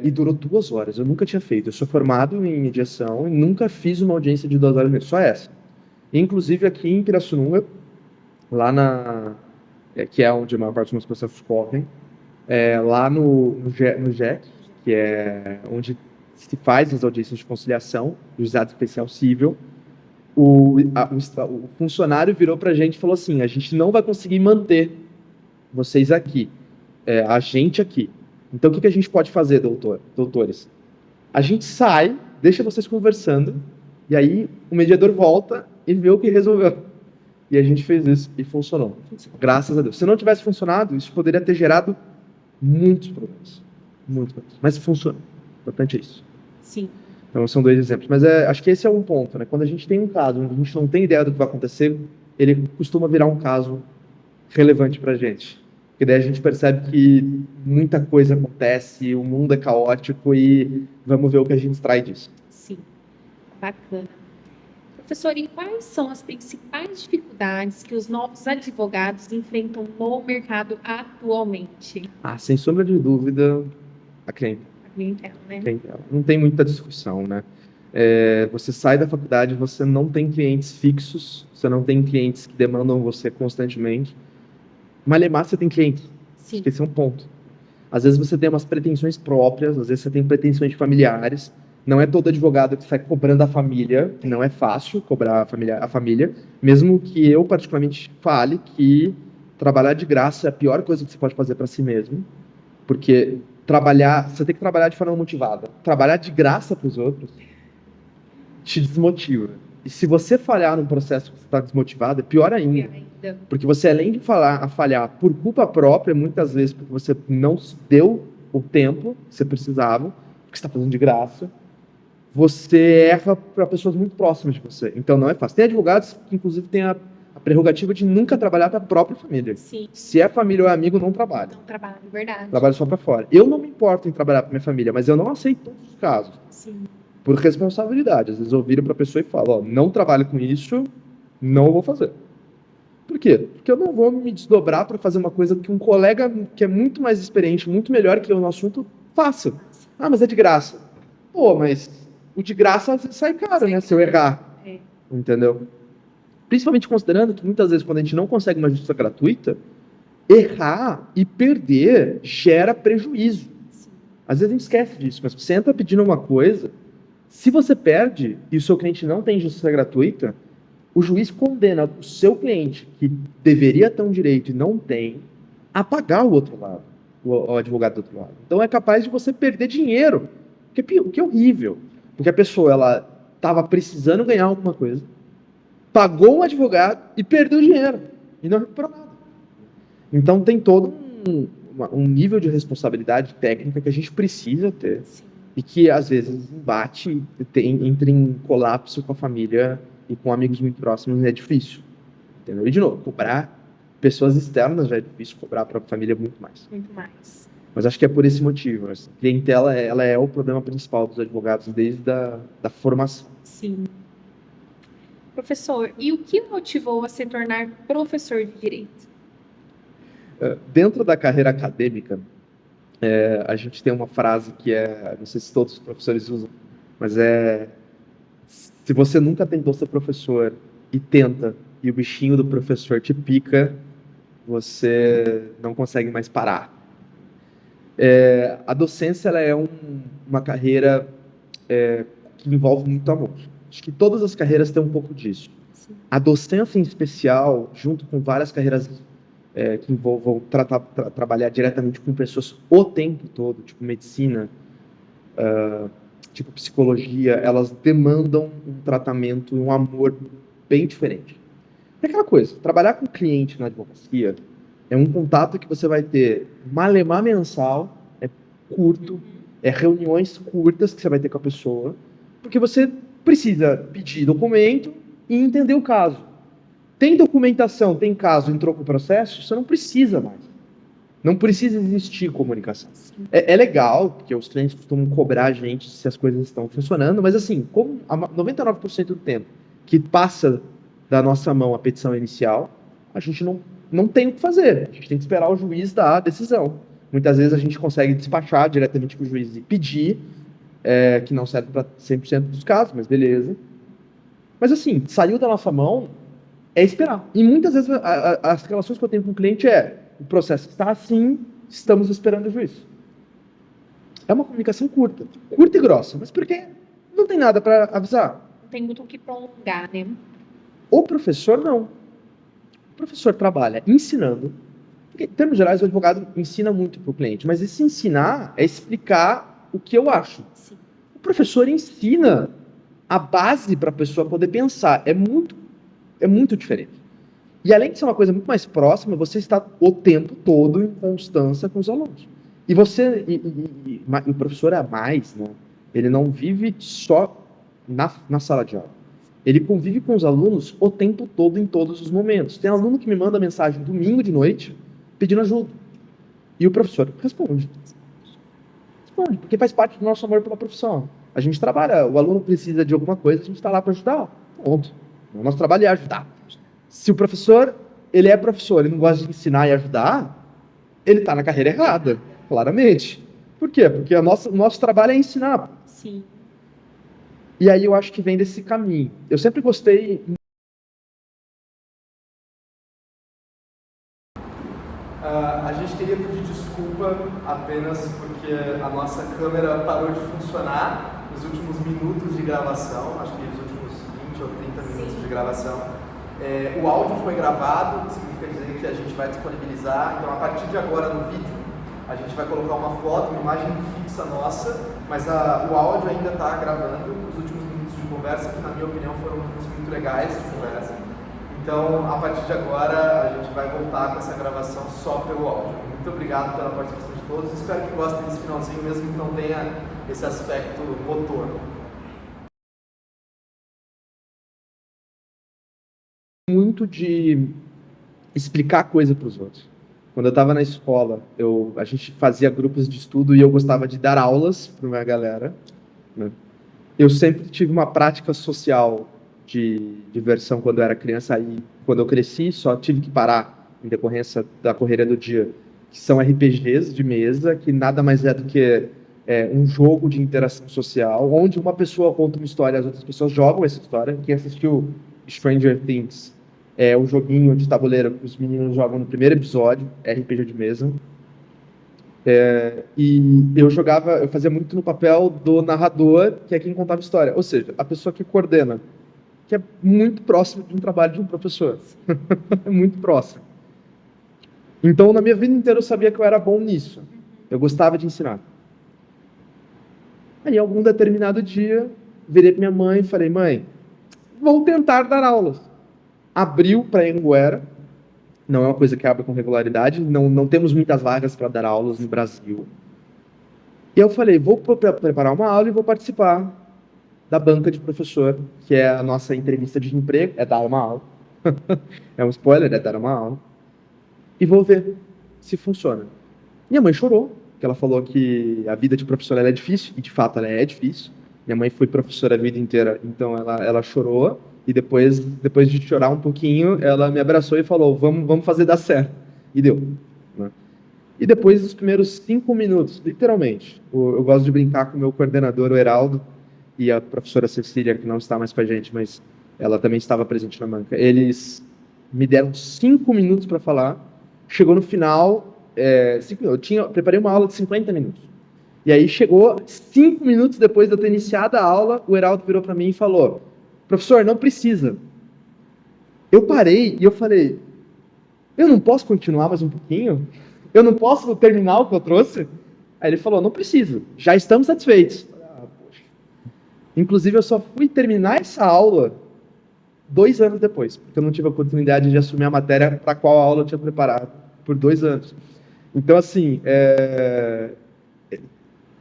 e durou 2 horas. Eu nunca tinha feito, eu sou formado em mediação e nunca fiz uma audiência de 2 horas mesmo, só essa. Inclusive aqui em Pirassununga, lá que é onde a maior parte dos meus processos correm, lá no JEC, que é onde se faz as audiências de conciliação, juizado especial civil, o funcionário virou para a gente e falou assim, a gente não vai conseguir manter vocês aqui, a gente aqui. Então, o que a gente pode fazer, doutores? A gente sai, deixa vocês conversando, e aí o mediador volta e vê o que resolveu. E a gente fez isso e funcionou. Graças a Deus. Se não tivesse funcionado, isso poderia ter gerado muitos problemas. Muitos problemas. Mas funcionou. O importante é isso. Sim. Então, são 2 exemplos. Mas acho que esse é um ponto, né? Quando a gente tem um caso onde a gente não tem ideia do que vai acontecer, ele costuma virar um caso relevante para a gente. Porque daí a gente percebe que muita coisa acontece, o mundo é caótico e vamos ver o que a gente extrai disso. Sim. Bacana. Professor, e quais são as principais dificuldades que os novos advogados enfrentam no mercado atualmente? Sem sombra de dúvida, a clientela. A clientela, né? Não tem muita discussão, né? Você sai da faculdade, você não tem clientes fixos, você não tem clientes que demandam você constantemente. Malemar, você tem clientes. Sim. Acho que esse é um ponto. Às vezes você tem umas pretensões próprias, às vezes você tem pretensões familiares. Não é todo advogado que sai cobrando a família, não é fácil cobrar a família, mesmo que eu particularmente fale que trabalhar de graça é a pior coisa que você pode fazer para si mesmo, porque você tem que trabalhar de forma motivada. Trabalhar de graça para os outros te desmotiva. E se você falhar num processo que você está desmotivado, é pior ainda. Porque você, além de falhar por culpa própria, muitas vezes porque você não se deu o tempo que você precisava, porque você está fazendo de graça, você erra para pessoas muito próximas de você. Então não é fácil. Tem advogados que, inclusive, têm a prerrogativa de nunca trabalhar para a própria família. Sim. Se é família ou é amigo, não trabalha. Não trabalha, verdade. Trabalha só para fora. Eu não me importo em trabalhar para minha família, mas eu não aceito todos os casos. Sim. Por responsabilidade. Às vezes eu viro para a pessoa e falo, ó, não trabalho com isso, não vou fazer. Por quê? Porque eu não vou me desdobrar para fazer uma coisa que um colega que é muito mais experiente, muito melhor que eu no assunto, faça. Ah, mas é de graça. Pô, mas o de graça às vezes sai caro, né? Se eu errar. Entendeu? Principalmente considerando que muitas vezes quando a gente não consegue uma justiça gratuita, errar e perder gera prejuízo. Sim. Às vezes a gente esquece disso, mas você entra pedindo uma coisa, se você perde e o seu cliente não tem justiça gratuita, o juiz condena o seu cliente, que deveria ter um direito e não tem, a pagar o outro lado, o advogado do outro lado. Então é capaz de você perder dinheiro, o que é horrível. Porque a pessoa ela estava precisando ganhar alguma coisa, pagou um advogado e perdeu dinheiro. E não recuperou nada. Então tem todo um nível de responsabilidade técnica que a gente precisa ter. Sim. E que às vezes embate, entra em colapso com a família e com amigos muito próximos é difícil. Entendeu? E de novo, cobrar pessoas externas já é difícil, cobrar para a família muito mais. Muito mais. Mas acho que é por esse motivo. A clientela ela é o problema principal dos advogados desde da formação. Sim. Professor, e o que motivou a se tornar professor de direito? Dentro da carreira acadêmica, a gente tem uma frase que não sei se todos os professores usam, mas se você nunca tentou ser professor e tenta, e o bichinho do professor te pica, você não consegue mais parar. A docência ela é uma carreira que envolve muito amor. Acho que todas as carreiras têm um pouco disso. Sim. A docência em especial, junto com várias carreiras que envolvam trabalhar diretamente com pessoas o tempo todo, tipo medicina, tipo psicologia, elas demandam um tratamento e um amor bem diferente. É aquela coisa, trabalhar com cliente na advocacia é um contato que você vai ter malemar mensal, é curto, é reuniões curtas que você vai ter com a pessoa, porque você precisa pedir documento e entender o caso. Tem documentação, tem caso, entrou com o processo, você não precisa mais. Não precisa existir comunicação. É legal, porque os clientes costumam cobrar a gente se as coisas estão funcionando, mas assim, como 99% do tempo que passa da nossa mão a petição inicial, a gente não tem o que fazer. A gente tem que esperar o juiz dar a decisão. Muitas vezes a gente consegue despachar diretamente com o juiz e pedir, que não serve para 100% dos casos, mas beleza. Mas assim, saiu da nossa mão, é esperar. E muitas vezes as relações que eu tenho com o cliente o processo está assim, estamos esperando o juiz. É uma comunicação curta e grossa, mas porque não tem nada para avisar. Não tem muito o que prolongar, né? O professor não. O professor trabalha ensinando. Porque, em termos gerais, o advogado ensina muito para o cliente, mas esse ensinar é explicar o que eu acho. Sim. O professor ensina a base para a pessoa poder pensar. É muito diferente. E além de ser uma coisa muito mais próxima, você está o tempo todo em constância com os alunos. E você, o professor é a mais, né? Ele não vive só na sala de aula. Ele convive com os alunos o tempo todo, em todos os momentos. Tem aluno que me manda mensagem domingo de noite pedindo ajuda. E o professor responde. Responde, porque faz parte do nosso amor pela profissão. A gente trabalha, o aluno precisa de alguma coisa, a gente está lá para ajudar. Ponto. O nosso trabalho é ajudar. Se o professor, ele é professor, ele não gosta de ensinar e ajudar, ele está na carreira errada, claramente. Por quê? Porque o nosso trabalho é ensinar. Sim. E aí eu acho que vem desse caminho. Eu sempre gostei... A gente queria pedir desculpa apenas porque a nossa câmera parou de funcionar nos últimos minutos de gravação, acho que nos últimos 20 ou 30 minutos de gravação. O áudio foi gravado, significa dizer que a gente vai disponibilizar, então a partir de agora no vídeo a gente vai colocar uma foto, uma imagem fixa nossa, mas o áudio ainda está gravando os últimos minutos de conversa, que na minha opinião foram muito legais de conversa. Então, a partir de agora, a gente vai voltar com essa gravação só pelo áudio. Muito obrigado pela participação de todos. Espero que gostem desse finalzinho, mesmo que não tenha esse aspecto motor. Muito de explicar coisa para os outros. Quando eu estava na escola, a gente fazia grupos de estudo e eu gostava de dar aulas para uma galera, né? Eu sempre tive uma prática social de diversão quando eu era criança e quando eu cresci só tive que parar em decorrência da correria do dia, que são RPGs de mesa, que nada mais é do que um jogo de interação social, onde uma pessoa conta uma história e as outras pessoas jogam essa história. Quem assistiu Stranger Things é o joguinho de tabuleiro que os meninos jogam no primeiro episódio, RPG de mesa. E eu fazia muito no papel do narrador, que é quem contava a história, ou seja, a pessoa que coordena, que é muito próximo de um trabalho de um professor. É muito próximo. Então, na minha vida inteira, eu sabia que eu era bom nisso. Eu gostava de ensinar. Aí, algum determinado dia, virei para minha mãe e falei, mãe, vou tentar dar aulas. Abriu para Anhanguera, não é uma coisa que abre com regularidade, não temos muitas vagas para dar aulas no Brasil. E eu falei, vou preparar uma aula e vou participar da banca de professor, que é a nossa entrevista de emprego, é dar uma aula. É um spoiler, é dar uma aula. E vou ver se funciona. Minha mãe chorou, porque ela falou que a vida de professora ela é difícil, e de fato ela é difícil. Minha mãe foi professora a vida inteira, então ela chorou, e depois de chorar um pouquinho, ela me abraçou e falou, vamos fazer dar certo. E deu, né? E depois dos primeiros 5 minutos, literalmente, eu gosto de brincar com o meu coordenador, o Heraldo, e a professora Cecília, que não está mais com a gente, mas ela também estava presente na banca. Eles me deram 5 minutos para falar. Chegou no final, eu preparei uma aula de 50 minutos. E aí chegou 5 minutos depois de eu ter iniciado a aula, o Heraldo virou para mim e falou, professor, não precisa. Eu parei e eu falei, eu não posso continuar mais um pouquinho? Eu não posso terminar o que eu trouxe? Aí ele falou, não precisa, já estamos satisfeitos. Inclusive, eu só fui terminar essa aula 2 anos depois, porque eu não tive a oportunidade de assumir a matéria para a qual a aula eu tinha preparado por 2 anos. Então, assim,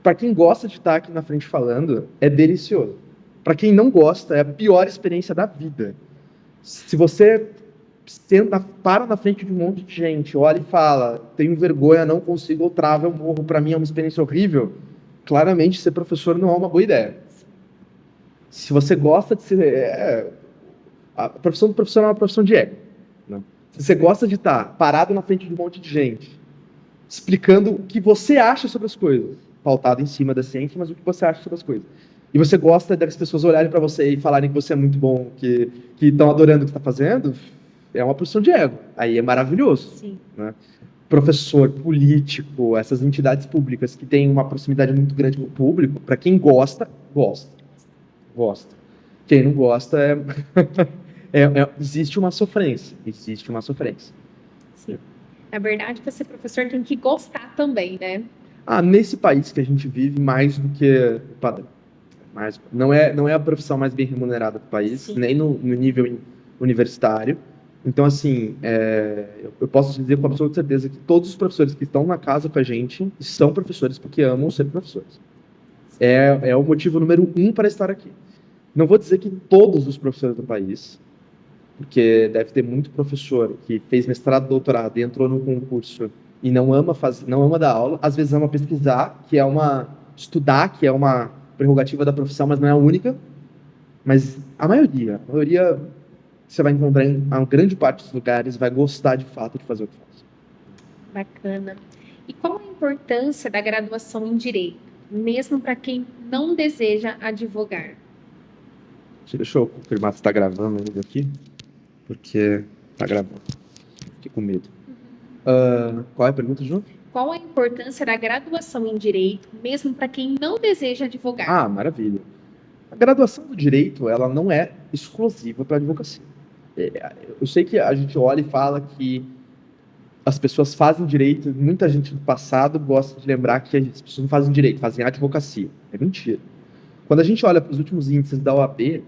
para quem gosta de estar aqui na frente falando, é delicioso. Para quem não gosta, é a pior experiência da vida. Se você para na frente de um monte de gente, olha e fala, tenho vergonha, não consigo, eu travo, eu morro, para mim é uma experiência horrível, claramente ser professor não é uma boa ideia. Se você gosta de ser... a profissão do professor é uma profissão de ego, né? Se você gosta de estar parado na frente de um monte de gente, explicando o que você acha sobre as coisas, pautado em cima da ciência, mas o que você acha sobre as coisas. E você gosta das pessoas olharem para você e falarem que você é muito bom, que estão adorando o que está fazendo, é uma profissão de ego. Aí é maravilhoso. Sim. Né? Professor, político, essas entidades públicas que têm uma proximidade muito grande com o público, para quem gosta, gosta. Quem não gosta, existe uma sofrência. Existe uma sofrência. Sim. Na verdade, para ser professor tem que gostar também, né? Nesse país que a gente vive, mais do que padrão. Não é a profissão mais bem remunerada do país, Sim. Nem no nível universitário. Então, assim, eu posso dizer com absoluta certeza que todos os professores que estão na casa com a gente são professores porque amam ser professores. É o motivo número 1 para estar aqui. Não vou dizer que todos os professores do país, porque deve ter muito professor que fez mestrado, doutorado e entrou no concurso e não ama dar aula, às vezes ama pesquisar, estudar, que é uma prerrogativa da profissão, mas não é a única. Mas a maioria você vai encontrar em uma grande parte dos lugares, vai gostar de fato de fazer o que faz. Bacana. E qual a importância da graduação em Direito, mesmo para quem não deseja advogar? Deixa eu confirmar se está gravando ainda aqui, porque está gravando. Fiquei com medo. Qual é a pergunta, Ju? Qual a importância da graduação em Direito, mesmo para quem não deseja advogar? Maravilha. A graduação do Direito, ela não é exclusiva para a advocacia. Eu sei que a gente olha e fala que as pessoas fazem Direito, muita gente do passado gosta de lembrar que as pessoas não fazem Direito, fazem advocacia. É mentira. Quando a gente olha para os últimos índices da OAB,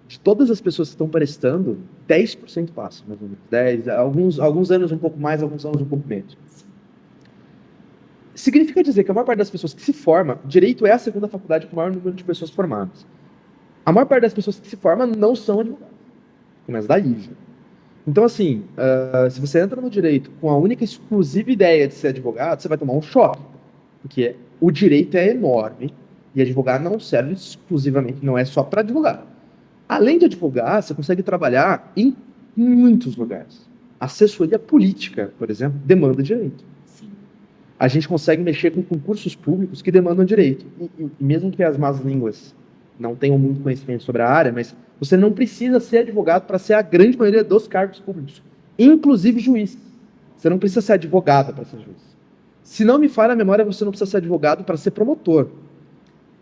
de todas as pessoas que estão prestando, 10% passam, mais ou menos. 10, alguns anos um pouco mais, alguns anos um pouco menos. Significa dizer que a maior parte das pessoas que se forma, direito é a segunda faculdade com o maior número de pessoas formadas. A maior parte das pessoas que se formam não são advogados. Começa daí, já. Então, assim, se você entra no direito com a única exclusiva ideia de ser advogado, você vai tomar um choque. Porque o direito é enorme e advogar não serve exclusivamente, não é só para advogar. Além de advogar, você consegue trabalhar em muitos lugares. Assessoria política, por exemplo, demanda direito. Sim. A gente consegue mexer com concursos públicos que demandam direito. E mesmo que as más línguas não tenham muito conhecimento sobre a área, mas você não precisa ser advogado para ser a grande maioria dos cargos públicos, inclusive juiz. Você não precisa ser advogado para ser juiz. Se não me falha a memória, você não precisa ser advogado para ser promotor.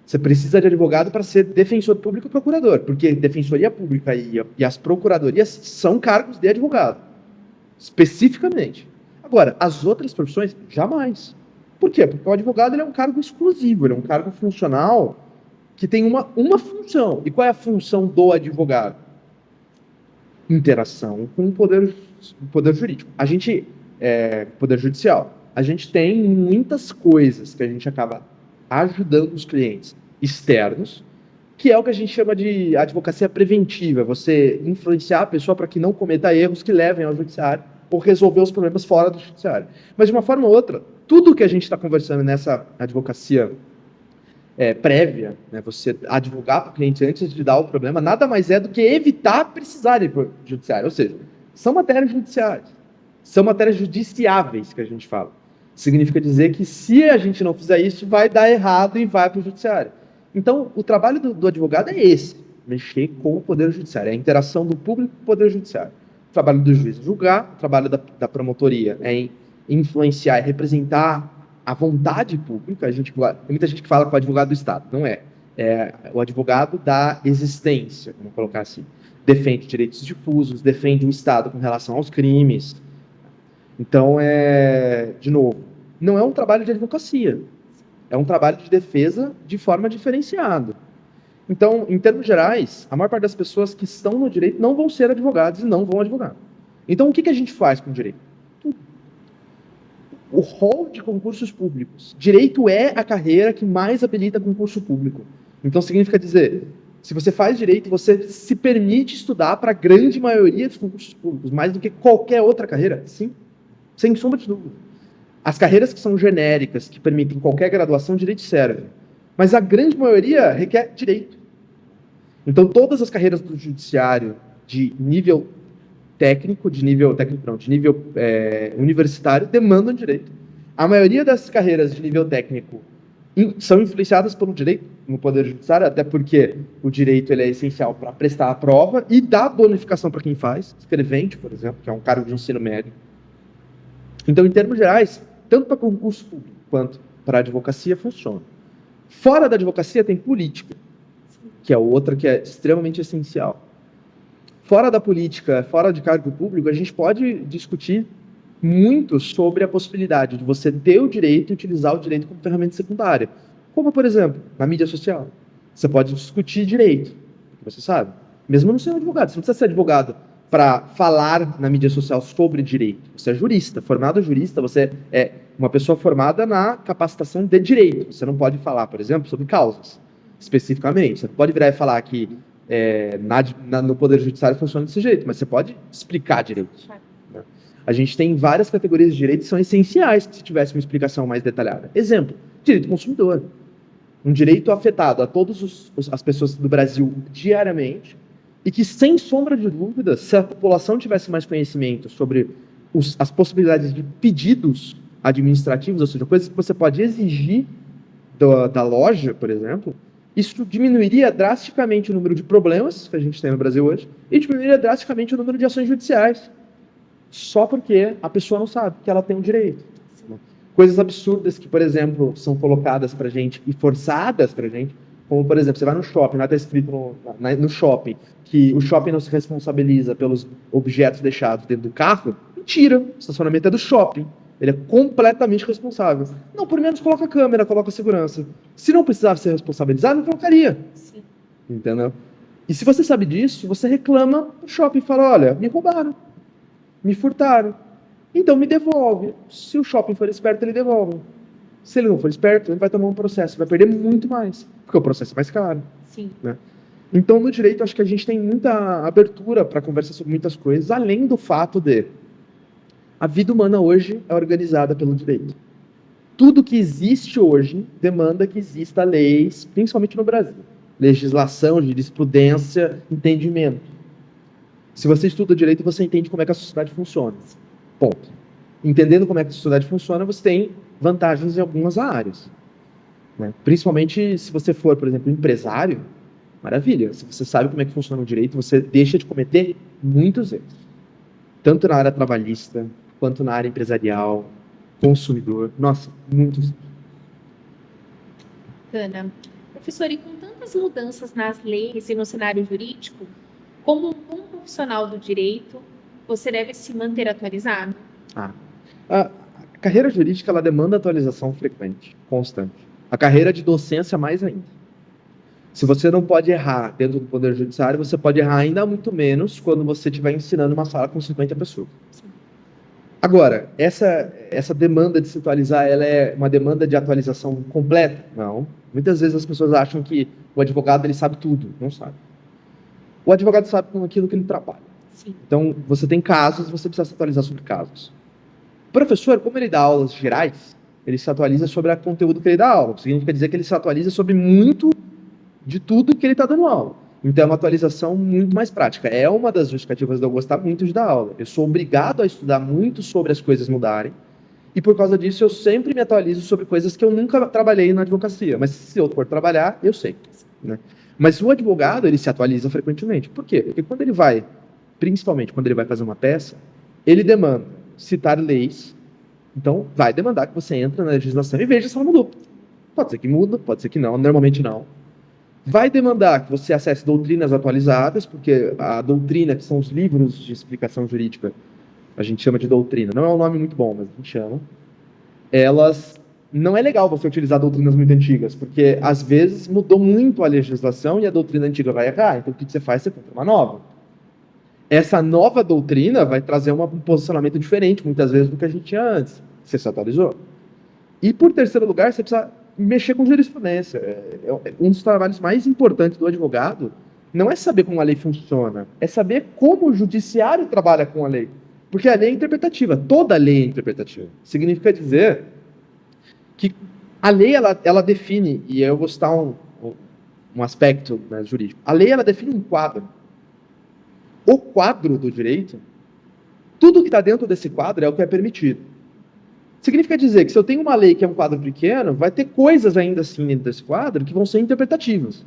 Você precisa de advogado para ser defensor público e procurador, porque defensoria pública e as procuradorias são cargos de advogado, especificamente. Agora, as outras profissões, jamais. Por quê? Porque o advogado ele é um cargo exclusivo, ele é um cargo funcional que tem uma função. E qual é a função do advogado? Interação com o poder jurídico. Poder judicial. A gente tem muitas coisas que a gente acaba ajudando os clientes externos, que é o que a gente chama de advocacia preventiva. Você influenciar a pessoa para que não cometa erros que levem ao judiciário ou resolver os problemas fora do judiciário. Mas, de uma forma ou outra, tudo que a gente está conversando nessa advocacia prévia, né, você advogar para o cliente antes de dar o problema, nada mais é do que evitar precisar ir para o judiciário. Ou seja, são matérias judiciais, são matérias judiciáveis que a gente fala. Significa dizer que se a gente não fizer isso, vai dar errado e vai para o judiciário. Então, o trabalho do advogado é esse, mexer com o poder judiciário, é a interação do público com o poder judiciário. O trabalho do juiz é julgar, o trabalho da promotoria é influenciar e representar a vontade pública. Tem muita gente que fala com o advogado do Estado, não é. É o advogado da existência, vamos colocar assim. Defende direitos difusos, defende o Estado com relação aos crimes. Então, de novo, não é um trabalho de advocacia, é um trabalho de defesa de forma diferenciada. Então, em termos gerais, a maior parte das pessoas que estão no direito não vão ser advogados e não vão advogar. Então, o que a gente faz com o direito? Tudo. O rol de concursos públicos. Direito é a carreira que mais habilita concurso público. Então, significa dizer, se você faz direito, você se permite estudar para a grande maioria dos concursos públicos, mais do que qualquer outra carreira? Sim, sem sombra de dúvida. As carreiras que são genéricas, que permitem qualquer graduação, direito serve. Mas a grande maioria requer direito. Então, todas as carreiras do judiciário de nível universitário demandam direito. A maioria das carreiras de nível técnico são influenciadas pelo direito no poder judiciário, até porque o direito ele é essencial para prestar a prova e dar bonificação para quem faz, escrevente, por exemplo, que é um cargo de ensino médio. Então, em termos gerais, tanto para concurso público quanto para a advocacia funciona. Fora da advocacia tem política, que é outra que é extremamente essencial. Fora da política, fora de cargo público, a gente pode discutir muito sobre a possibilidade de você ter o direito e utilizar o direito como ferramenta secundária. Como, por exemplo, na mídia social. Você pode discutir direito, você sabe. Mesmo não sendo advogado. Você não precisa ser advogado para falar na mídia social sobre direito. Você é jurista. Formado jurista, você é uma pessoa formada na capacitação de direito. Você não pode falar, por exemplo, sobre causas, especificamente. Você pode virar e falar que no Poder Judiciário funciona desse jeito, mas você pode explicar direito. Né? A gente tem várias categorias de direito que são essenciais que se tivesse uma explicação mais detalhada. Exemplo, direito do consumidor. Um direito afetado a todas as pessoas do Brasil diariamente e que, sem sombra de dúvida, se a população tivesse mais conhecimento sobre as possibilidades de pedidos administrativos, ou seja, coisas que você pode exigir da loja, por exemplo, isso diminuiria drasticamente o número de problemas que a gente tem no Brasil hoje e diminuiria drasticamente o número de ações judiciais, só porque a pessoa não sabe que ela tem um direito. Coisas absurdas que, por exemplo, são colocadas pra gente e forçadas pra gente, como, por exemplo, você vai no shopping, lá está escrito no shopping que o shopping não se responsabiliza pelos objetos deixados dentro do carro. Mentira, o estacionamento é do shopping. Ele é completamente responsável. Não, por menos coloca a câmera, coloca a segurança. Se não precisava ser responsabilizado, não colocaria. Sim. Entendeu? E se você sabe disso, você reclama no shopping e fala, olha, me roubaram, me furtaram. Então me devolve. Se o shopping for esperto, ele devolve. Se ele não for esperto, ele vai tomar um processo, vai perder muito mais, porque o processo é mais caro. Sim. Né? Então, no direito, acho que a gente tem muita abertura para conversar sobre muitas coisas, além do fato de a vida humana hoje é organizada pelo direito. Tudo que existe hoje demanda que exista leis, principalmente no Brasil. Legislação, jurisprudência, entendimento. Se você estuda direito, você entende como é que a sociedade funciona. Ponto. Entendendo como é que a sociedade funciona, você tem vantagens em algumas áreas. Né? Principalmente se você for, por exemplo, empresário, maravilha. Se você sabe como é que funciona o direito, você deixa de cometer muitos erros. Tanto na área trabalhista, quanto na área empresarial, consumidor. Nossa, muitos. Bacana. Professor, e com tantas mudanças nas leis e no cenário jurídico, como um bom profissional do direito, você deve se manter atualizado? A carreira jurídica ela demanda atualização frequente, constante. A carreira de docência mais ainda. Se você não pode errar dentro do Poder Judiciário, você pode errar ainda muito menos quando você estiver ensinando uma sala com 50 pessoas. Sim. Agora, essa demanda de se atualizar, ela é uma demanda de atualização completa? Não. Muitas vezes as pessoas acham que o advogado ele sabe tudo. Não sabe. O advogado sabe com aquilo que ele trabalha. Sim. Então, você tem casos, você precisa se atualizar sobre casos. O professor, como ele dá aulas gerais, ele se atualiza sobre o conteúdo que ele dá aula. Significa dizer que ele se atualiza sobre muito de tudo que ele está dando aula. Então, é uma atualização muito mais prática. É uma das justificativas de eu gostar muito de dar aula. Eu sou obrigado a estudar muito sobre as coisas mudarem, e por causa disso eu sempre me atualizo sobre coisas que eu nunca trabalhei na advocacia. Mas se eu for trabalhar, eu sei. Né? Mas o advogado, ele se atualiza frequentemente. Por quê? Porque quando ele vai, principalmente quando ele vai fazer uma peça, ele demanda citar leis. Então, vai demandar que você entre na legislação e veja se ela mudou. Pode ser que muda, pode ser que não, normalmente não. Vai demandar que você acesse doutrinas atualizadas, porque a doutrina, que são os livros de explicação jurídica, a gente chama de doutrina. Não é um nome muito bom, mas a gente chama. Elas... Não é legal você utilizar doutrinas muito antigas, porque às vezes mudou muito a legislação e a doutrina antiga vai errar. Então o que você faz? Você compra uma nova. Essa nova doutrina vai trazer um posicionamento diferente, muitas vezes, do que a gente tinha antes. Você se atualizou. E por terceiro lugar, você precisa mexer com jurisprudência. Um dos trabalhos mais importantes do advogado não é saber como a lei funciona, é saber como o judiciário trabalha com a lei. Porque a lei é interpretativa, toda lei é interpretativa. Significa dizer que a lei, ela define, e eu vou citar um aspecto, né, jurídico, a lei, ela define um quadro. O quadro do direito, tudo que está dentro desse quadro é o que é permitido. Significa dizer que se eu tenho uma lei que é um quadro pequeno, vai ter coisas ainda assim dentro desse quadro que vão ser interpretativas.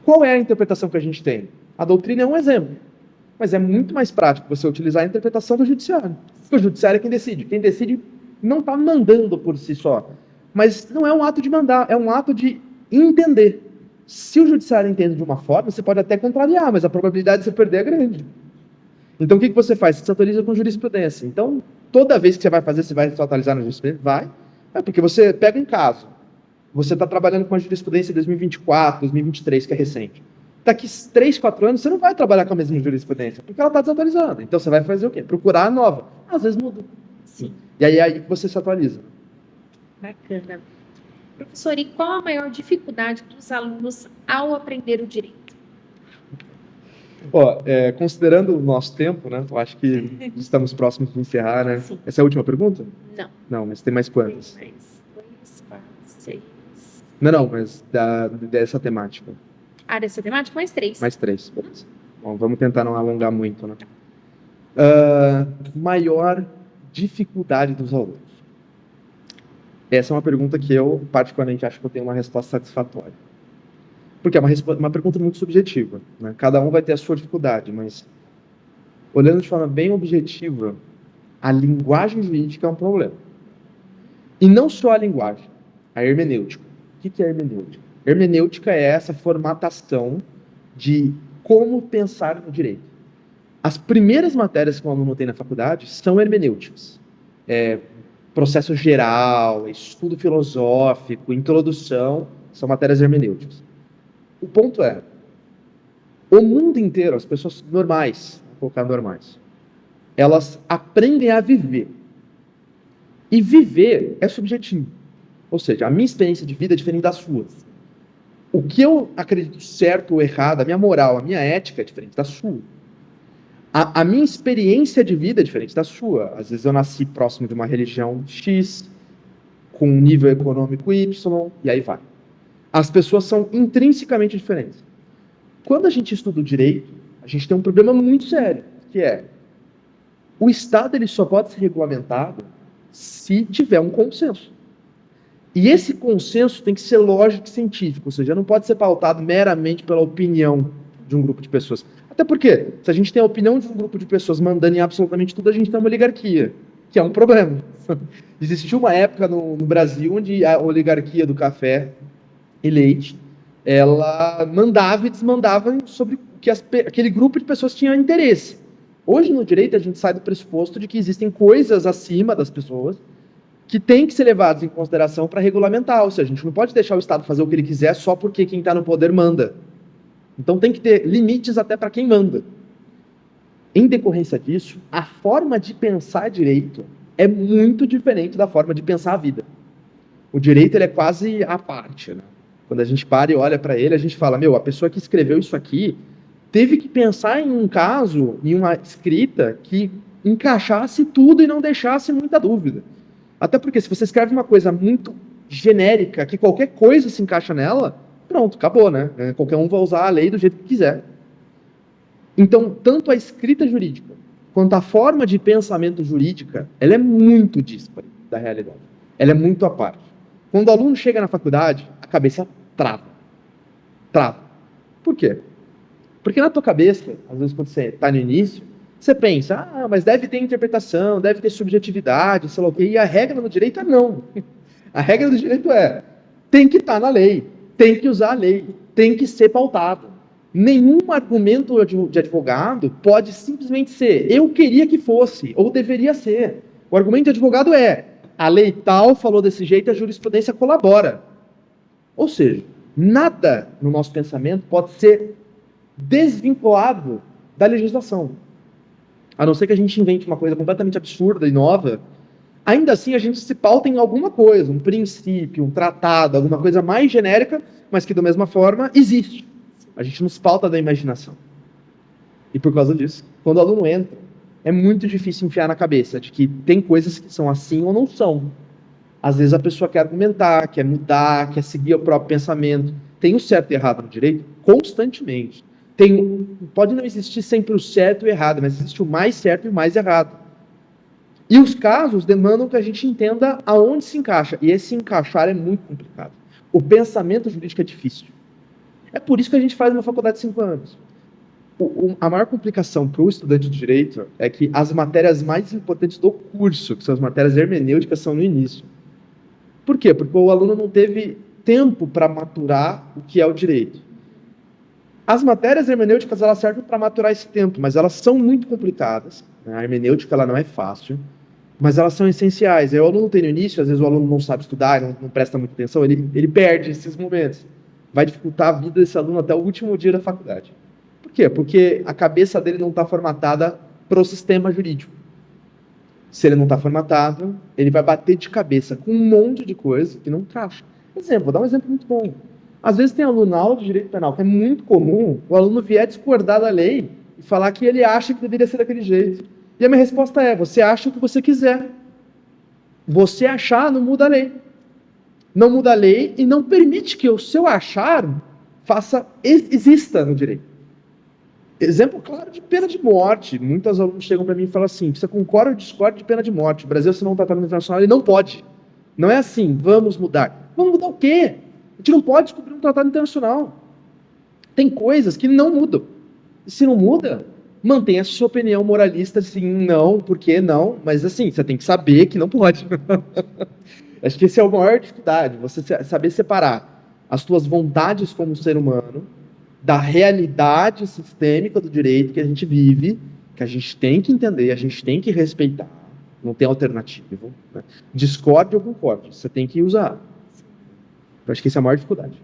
Qual é a interpretação que a gente tem? A doutrina é um exemplo. Mas é muito mais prático você utilizar a interpretação do judiciário. Porque o judiciário é quem decide. Quem decide não está mandando por si só. Mas não é um ato de mandar, é um ato de entender. Se o judiciário entende de uma forma, você pode até contrariar, mas a probabilidade de você perder é grande. Então o que você faz? Você se atualiza com jurisprudência. Então, toda vez que você vai fazer, você vai se atualizar na jurisprudência? Vai. É porque você pega um caso. Você está trabalhando com a jurisprudência de 2024, 2023, que é recente. Daqui 3, 4 anos, você não vai trabalhar com a mesma jurisprudência, porque ela está desatualizada. Então, você vai fazer o quê? Procurar a nova. Às vezes muda. Sim. E aí é aí que você se atualiza. Bacana. Professor, e qual a maior dificuldade dos alunos ao aprender o direito? Considerando o nosso tempo, né? Eu acho que estamos próximos de encerrar, né? Sim. Essa é a última pergunta? Não. Não, mas tem mais quantas? Tem mais 2, 4, 6. Não, mas dessa temática. Dessa temática, mais 3. Mais 3, beleza. Bom, vamos tentar não alongar muito, né? Maior dificuldade dos alunos. Essa é uma pergunta que eu, particularmente, acho que eu tenho uma resposta satisfatória. Porque é uma pergunta muito subjetiva, né? Cada um vai ter a sua dificuldade, mas olhando de forma bem objetiva, a linguagem jurídica é um problema. E não só a linguagem, a hermenêutica. O que é hermenêutica? Hermenêutica é essa formatação de como pensar no direito. As primeiras matérias que o aluno tem na faculdade são hermenêuticas. processo geral, estudo filosófico, introdução, são matérias hermenêuticas. O ponto é, o mundo inteiro, as pessoas normais, vou colocar normais, elas aprendem a viver. E viver é subjetivo. Ou seja, a minha experiência de vida é diferente das suas. O que eu acredito certo ou errado, a minha moral, a minha ética é diferente da sua. A minha experiência de vida é diferente da sua. Às vezes eu nasci próximo de uma religião X, com um nível econômico Y, e aí vai. As pessoas são intrinsecamente diferentes. Quando a gente estuda o direito, a gente tem um problema muito sério, que é o Estado ele só pode ser regulamentado se tiver um consenso. E esse consenso tem que ser lógico e científico, ou seja, não pode ser pautado meramente pela opinião de um grupo de pessoas. Até porque, se a gente tem a opinião de um grupo de pessoas mandando em absolutamente tudo, a gente tem uma oligarquia, que é um problema. Existiu uma época no Brasil onde a oligarquia do café e leite, ela mandava e desmandava sobre o que aquele grupo de pessoas tinha interesse. Hoje, no direito, a gente sai do pressuposto de que existem coisas acima das pessoas que têm que ser levadas em consideração para regulamentar. Ou seja, a gente não pode deixar o Estado fazer o que ele quiser só porque quem está no poder manda. Então tem que ter limites até para quem manda. Em decorrência disso, a forma de pensar direito é muito diferente da forma de pensar a vida. O direito ele é quase à parte, né? Quando a gente para e olha para ele, a gente fala, a pessoa que escreveu isso aqui teve que pensar em um caso, em uma escrita que encaixasse tudo e não deixasse muita dúvida. Até porque se você escreve uma coisa muito genérica, que qualquer coisa se encaixa nela, pronto, acabou, né? Qualquer um vai usar a lei do jeito que quiser. Então, tanto a escrita jurídica, quanto a forma de pensamento jurídica, ela é muito díspare da realidade. Ela é muito à parte. Quando o aluno chega na faculdade, a cabeça trava. Trava. Por quê? Porque na tua cabeça, às vezes quando você está no início, você pensa, mas deve ter interpretação, deve ter subjetividade, sei lá o quê. E a regra do direito é não. A regra do direito é, tem que estar na lei, tem que usar a lei, tem que ser pautado. Nenhum argumento de advogado pode simplesmente ser, eu queria que fosse, ou deveria ser. O argumento de advogado é, a lei tal falou desse jeito e a jurisprudência colabora. Ou seja, nada no nosso pensamento pode ser desvinculado da legislação. A não ser que a gente invente uma coisa completamente absurda e nova, ainda assim a gente se pauta em alguma coisa, um princípio, um tratado, alguma coisa mais genérica, mas que da mesma forma existe. A gente nos pauta da imaginação. E por causa disso, quando o aluno entra, é muito difícil enfiar na cabeça de que tem coisas que são assim ou não são. Às vezes a pessoa quer argumentar, quer mudar, quer seguir o próprio pensamento. Tem o certo e errado no direito constantemente. Pode não existir sempre o certo e o errado, mas existe o mais certo e o mais errado. E os casos demandam que a gente entenda aonde se encaixa. E esse encaixar é muito complicado. O pensamento jurídico é difícil. É por isso que a gente faz uma faculdade de 5 anos. A maior complicação para o estudante de direito é que as matérias mais importantes do curso, que são as matérias hermenêuticas, são no início. Por quê? Porque o aluno não teve tempo para maturar o que é o direito. As matérias hermenêuticas elas servem para maturar esse tempo, mas elas são muito complicadas. A hermenêutica ela não é fácil, mas elas são essenciais. Aí o aluno tem no início, às vezes o aluno não sabe estudar, não presta muita atenção, ele perde esses momentos. Vai dificultar a vida desse aluno até o último dia da faculdade. Por quê? Porque a cabeça dele não está formatada para o sistema jurídico. Se ele não está formatado, ele vai bater de cabeça com um monte de coisa que não encaixa. Exemplo, vou dar um exemplo muito bom. Às vezes tem aluno na aula de direito penal, que é muito comum o aluno vier discordar da lei e falar que ele acha que deveria ser daquele jeito. E a minha resposta é, você acha o que você quiser. Você achar não muda a lei. Não muda a lei e não permite que o seu achar exista no direito. Exemplo claro de pena de morte. Muitos alunos chegam para mim e falam assim, você concorda ou discorda de pena de morte? O Brasil assinou um tratado internacional, ele não pode. Não é assim, vamos mudar. Vamos mudar o quê? A gente não pode descobrir um tratado internacional. Tem coisas que não mudam. E se não muda, mantenha a sua opinião moralista, assim, não, por que não? Mas assim, você tem que saber que não pode. Acho que esse é a maior dificuldade, você saber separar as tuas vontades como ser humano da realidade sistêmica do direito que a gente vive, que a gente tem que entender, a gente tem que respeitar. Não tem alternativa. Né? Discorde ou concorde, você tem que usar. Eu acho que essa é a maior dificuldade.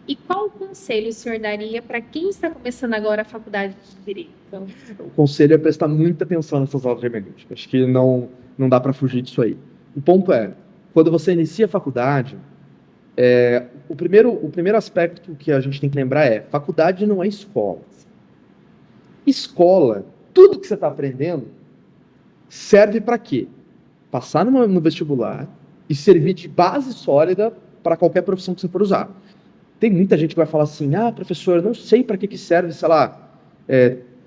E qual conselho o senhor daria para quem está começando agora a faculdade de Direito? O conselho é prestar muita atenção nessas aulas de hermenêutica. Acho que não dá para fugir disso aí. O ponto é, quando você inicia a faculdade, o primeiro aspecto que a gente tem que lembrar é, faculdade não é escola. Escola, tudo que você está aprendendo, serve para quê? Passar no vestibular e servir de base sólida para qualquer profissão que você for usar. Tem muita gente que vai falar assim, professor, eu não sei para que serve, sei lá,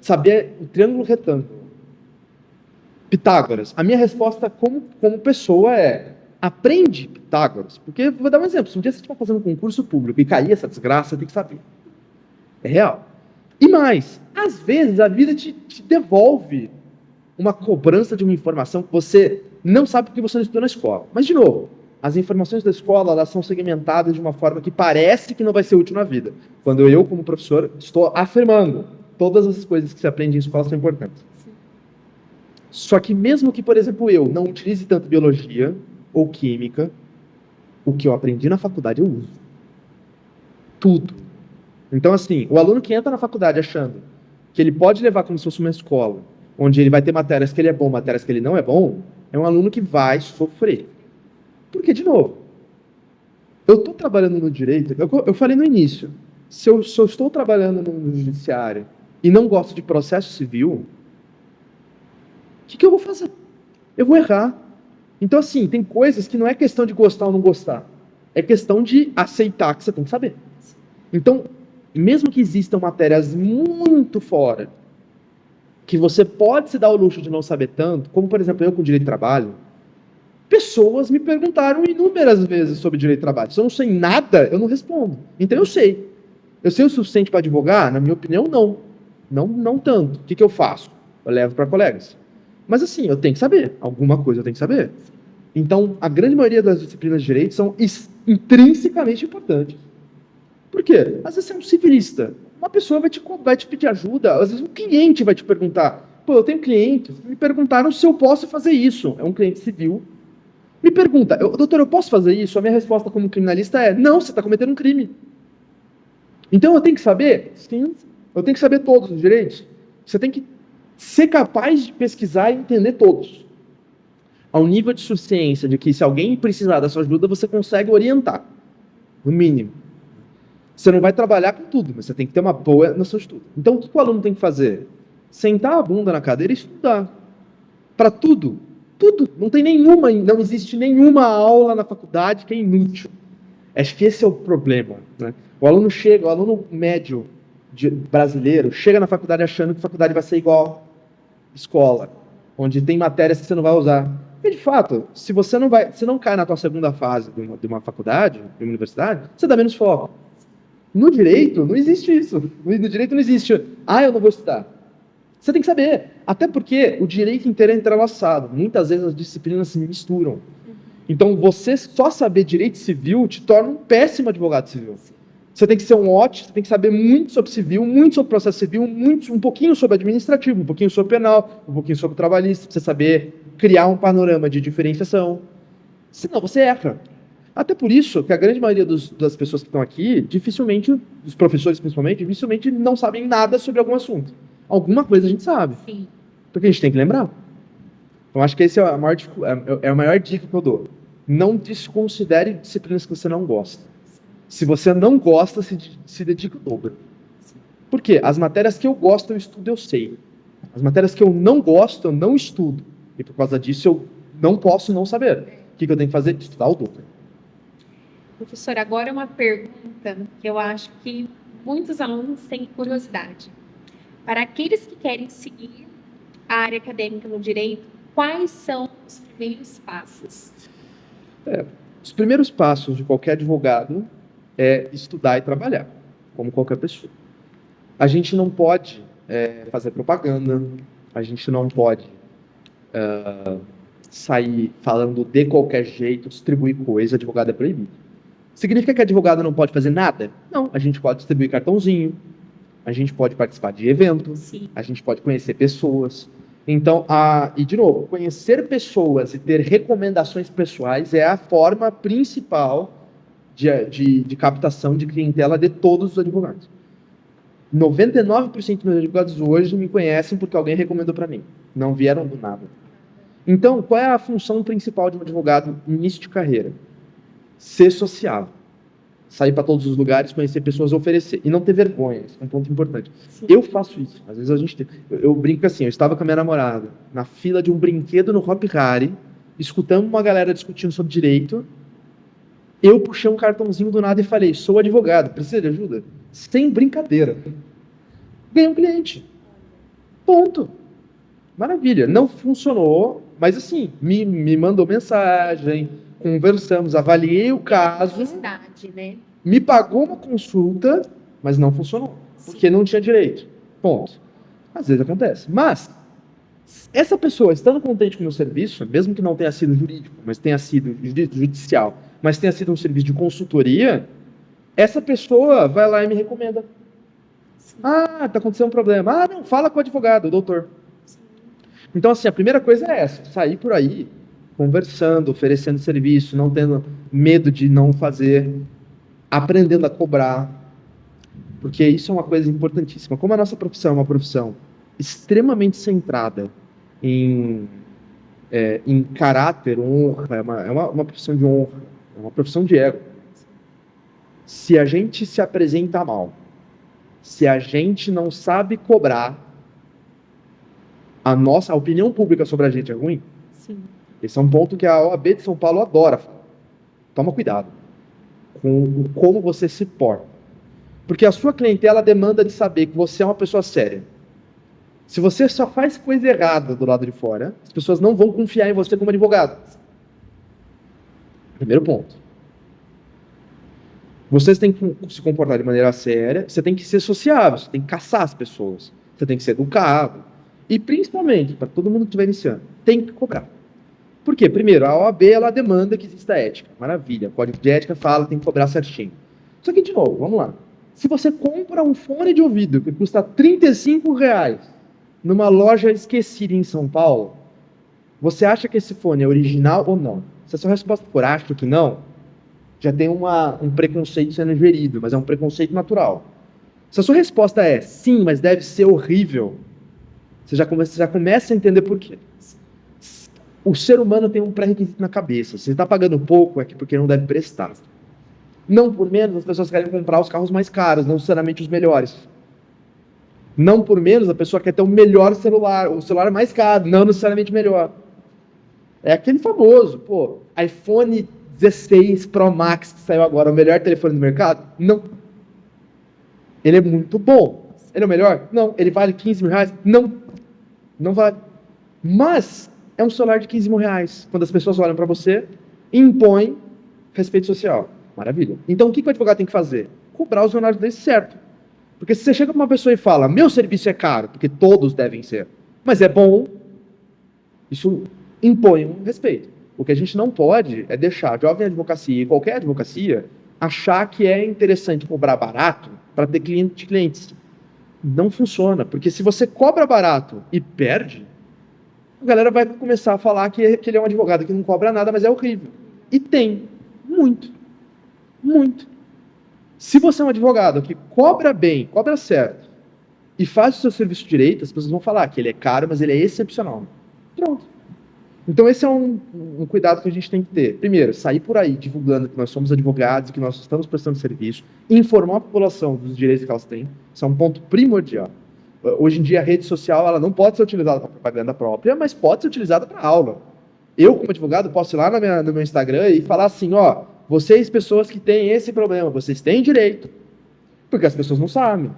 saber o triângulo retângulo. Pitágoras. A minha resposta como pessoa aprende Pitágoras. Porque, vou dar um exemplo, se um dia você estiver fazendo um concurso público e cair essa desgraça, você tem que saber. É real. E mais, às vezes a vida te devolve uma cobrança de uma informação que você não sabe porque você não estudou na escola. Mas, de novo, as informações da escola, elas são segmentadas de uma forma que parece que não vai ser útil na vida. Quando eu, como professor, estou afirmando todas as coisas que se aprende em escola são importantes. Sim. Só que mesmo que, por exemplo, eu não utilize tanto biologia ou química, o que eu aprendi na faculdade eu uso. Tudo. Então, assim, o aluno que entra na faculdade achando que ele pode levar como se fosse uma escola, onde ele vai ter matérias que ele é bom, matérias que ele não é bom, é um aluno que vai sofrer. Porque, de novo, eu estou trabalhando no direito, eu falei no início, se eu estou trabalhando no judiciário e não gosto de processo civil, o que eu vou fazer? Eu vou errar. Então, assim, tem coisas que não é questão de gostar ou não gostar, é questão de aceitar que você tem que saber. Então, mesmo que existam matérias muito fora, que você pode se dar o luxo de não saber tanto, como, por exemplo, eu com direito de trabalho, pessoas me perguntaram inúmeras vezes sobre direito de trabalho. Se eu não sei nada, eu não respondo. Então eu sei. Eu sei o suficiente para advogar? Na minha opinião, não. Não tanto. O que eu faço? Eu levo para colegas. Mas assim, eu tenho que saber. Alguma coisa eu tenho que saber. Então, a grande maioria das disciplinas de direito são intrinsecamente importantes. Por quê? Às vezes você é um civilista. Uma pessoa vai te pedir ajuda. Às vezes um cliente vai te perguntar. Eu tenho clientes que me perguntaram se eu posso fazer isso. É um cliente civil. Me pergunta, doutor, eu posso fazer isso? A minha resposta como criminalista é, não, você está cometendo um crime. Então eu tenho que saber? Sim. Eu tenho que saber todos os direitos? Você tem que ser capaz de pesquisar e entender todos. Ao nível de suficiência de que se alguém precisar da sua ajuda, você consegue orientar. No mínimo. Você não vai trabalhar com tudo, mas você tem que ter uma boa noção de tudo. Então o que o aluno tem que fazer? Sentar a bunda na cadeira e estudar. Para tudo. Tudo. Não existe nenhuma aula na faculdade que é inútil. Acho que esse é o problema. Né? O aluno médio brasileiro, chega na faculdade achando que a faculdade vai ser igual escola, onde tem matérias que você não vai usar. Porque, de fato, se você não cai na tua segunda fase de uma faculdade, de uma universidade, você dá menos foco. No direito, não existe isso. No direito não existe, eu não vou estudar. Você tem que saber. Até porque o direito inteiro é entrelaçado. Muitas vezes as disciplinas se misturam. Então, você só saber direito civil te torna um péssimo advogado civil. Você tem que ser um ótimo, você tem que saber muito sobre civil, muito sobre processo civil, um pouquinho sobre administrativo, um pouquinho sobre penal, um pouquinho sobre trabalhista, pra você saber criar um panorama de diferenciação. Senão, você erra. Até por isso que a grande maioria das pessoas que estão aqui, dificilmente, dos professores principalmente, dificilmente não sabem nada sobre algum assunto. Alguma coisa a gente sabe. Sim. Porque a gente tem que lembrar. Então, acho que esse é a maior dica que eu dou. Não desconsidere disciplinas que você não gosta. Se você não gosta, se dedique o dobro. Por quê? As matérias que eu gosto, eu estudo, eu sei. As matérias que eu não gosto, eu não estudo. E por causa disso, eu não posso não saber. O que eu tenho que fazer? Estudar o dobro. Professor, agora uma pergunta que eu acho que muitos alunos têm curiosidade. Para aqueles que querem seguir a área acadêmica no direito, quais são os primeiros passos? Os primeiros passos de qualquer advogado é estudar e trabalhar, como qualquer pessoa. A gente não pode fazer propaganda, a gente não pode sair falando de qualquer jeito, distribuir coisa, advogado é proibido. Significa que advogado não pode fazer nada? Não, a gente pode distribuir cartãozinho, a gente pode participar de eventos, sim, a gente pode conhecer pessoas, Então, e de novo, conhecer pessoas e ter recomendações pessoais é a forma principal de captação de clientela de todos os advogados. 99% dos meus advogados hoje me conhecem porque alguém recomendou para mim. Não vieram do nada. Então, qual é a função principal de um advogado no início de carreira? Ser sociável. Sair para todos os lugares, conhecer pessoas, oferecer. E não ter vergonha. Isso é um ponto importante. Sim. Eu faço isso. Às vezes a gente eu brinco assim, eu estava com a minha namorada na fila de um brinquedo no Hop Hari, escutando uma galera discutindo sobre direito. Eu puxei um cartãozinho do nada e falei, sou advogado, precisa de ajuda? Sem brincadeira. Ganhei um cliente. Ponto. Maravilha. Não funcionou, mas assim, me mandou mensagem, conversamos, avaliei o caso, Curiosidade, né? me pagou uma consulta, mas não funcionou, porque não tinha direito. Ponto. Às vezes acontece. Mas, essa pessoa, estando contente com o meu serviço, mesmo que não tenha sido jurídico, mas tenha sido judicial, mas tenha sido um serviço de consultoria, essa pessoa vai lá e me recomenda. Sim. Ah, tá acontecendo um problema. Ah, não, fala com o advogado, o doutor. Sim. Então, assim, a primeira coisa é essa, sair por aí, conversando, oferecendo serviço, não tendo medo de não fazer, aprendendo a cobrar, porque isso é uma coisa importantíssima. Como a nossa profissão é uma profissão extremamente centrada em caráter, honra, é uma profissão de honra, é uma profissão de ego. Se a gente se apresenta mal, se a gente não sabe cobrar, a opinião pública sobre a gente é ruim. Sim. Esse é um ponto que a OAB de São Paulo adora falar. Toma cuidado com como você se porta. Porque a sua clientela demanda de saber que você é uma pessoa séria. Se você só faz coisa errada do lado de fora, as pessoas não vão confiar em você como advogado. Primeiro ponto. Vocês têm que se comportar de maneira séria, você tem que ser sociável, você tem que caçar as pessoas, você tem que ser educado. E principalmente, para todo mundo que estiver iniciando, tem que cobrar. Por quê? Primeiro, a OAB ela demanda que exista ética. Maravilha. O código de ética fala, tem que cobrar certinho. Só que, de novo, vamos lá. Se você compra um fone de ouvido que custa R$35 numa loja esquecida em São Paulo, você acha que esse fone é original ou não? Se a sua resposta for acho que não, já tem um preconceito sendo gerido, mas é um preconceito natural. Se a sua resposta é sim, mas deve ser horrível, você já começa a entender por quê. O ser humano tem um pré-requisito na cabeça. Se você está pagando pouco, é porque não deve prestar. Não por menos, as pessoas querem comprar os carros mais caros, não necessariamente os melhores. Não por menos, a pessoa quer ter o melhor celular, o celular mais caro, não necessariamente melhor. É aquele famoso, iPhone 16 Pro Max que saiu agora, o melhor telefone do mercado? Não. Ele é muito bom. Ele é o melhor? Não. Ele vale R$15 mil? Não. Não vale. Mas é um celular de R$15 mil. Quando as pessoas olham para você, impõem respeito social. Maravilha. Então, o que o advogado tem que fazer? Cobrar os honorários dele certo. Porque se você chega para uma pessoa e fala, meu serviço é caro, porque todos devem ser, mas é bom, isso impõe um respeito. O que a gente não pode é deixar a jovem advocacia e qualquer advocacia achar que é interessante cobrar barato para ter clientes. Não funciona, porque se você cobra barato e perde, a galera vai começar a falar que ele é um advogado que não cobra nada, mas é horrível. E tem. Muito. Muito. Se você é um advogado que cobra bem, cobra certo, e faz o seu serviço direito, as pessoas vão falar que ele é caro, mas ele é excepcional. Pronto. Então esse é um cuidado que a gente tem que ter. Primeiro, sair por aí divulgando que nós somos advogados, que nós estamos prestando serviço, informar a população dos direitos que elas têm. Isso é um ponto primordial. Hoje em dia a rede social ela não pode ser utilizada para propaganda própria, mas pode ser utilizada para aula. Eu, como advogado, posso ir lá no meu Instagram e falar assim, vocês pessoas que têm esse problema, vocês têm direito. Porque as pessoas não sabem.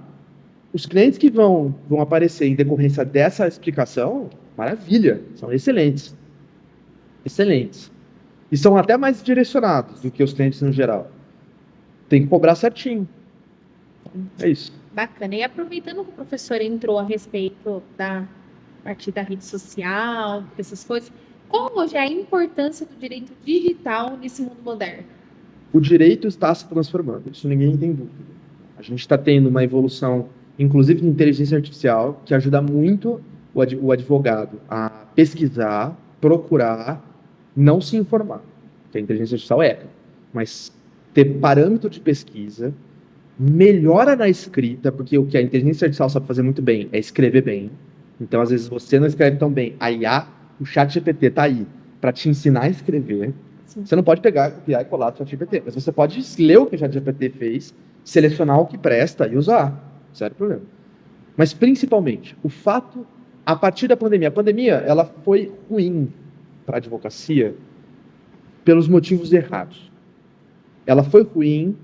Os clientes que vão aparecer em decorrência dessa explicação, maravilha, são excelentes. Excelentes. E são até mais direcionados do que os clientes no geral. Tem que cobrar certinho. É isso. Bacana. E aproveitando que o professor entrou a respeito da parte da rede social, dessas coisas, qual hoje é a importância do direito digital nesse mundo moderno? O direito está se transformando, isso ninguém tem dúvida. A gente está tendo uma evolução, inclusive de inteligência artificial, que ajuda muito o advogado a pesquisar, procurar, não se informar, que a inteligência artificial é, mas ter parâmetro de pesquisa, melhora na escrita, porque o que a inteligência artificial sabe fazer muito bem é escrever bem. Então, às vezes, você não escreve tão bem. A IA, o ChatGPT tá aí para te ensinar a escrever. Sim. Você não pode pegar, copiar e colar do ChatGPT, mas você pode ler o que o ChatGPT fez, selecionar o que presta e usar. Sério problema. Mas, principalmente, o fato, a partir da pandemia, a pandemia, ela foi ruim para a advocacia pelos motivos errados. Ela foi ruim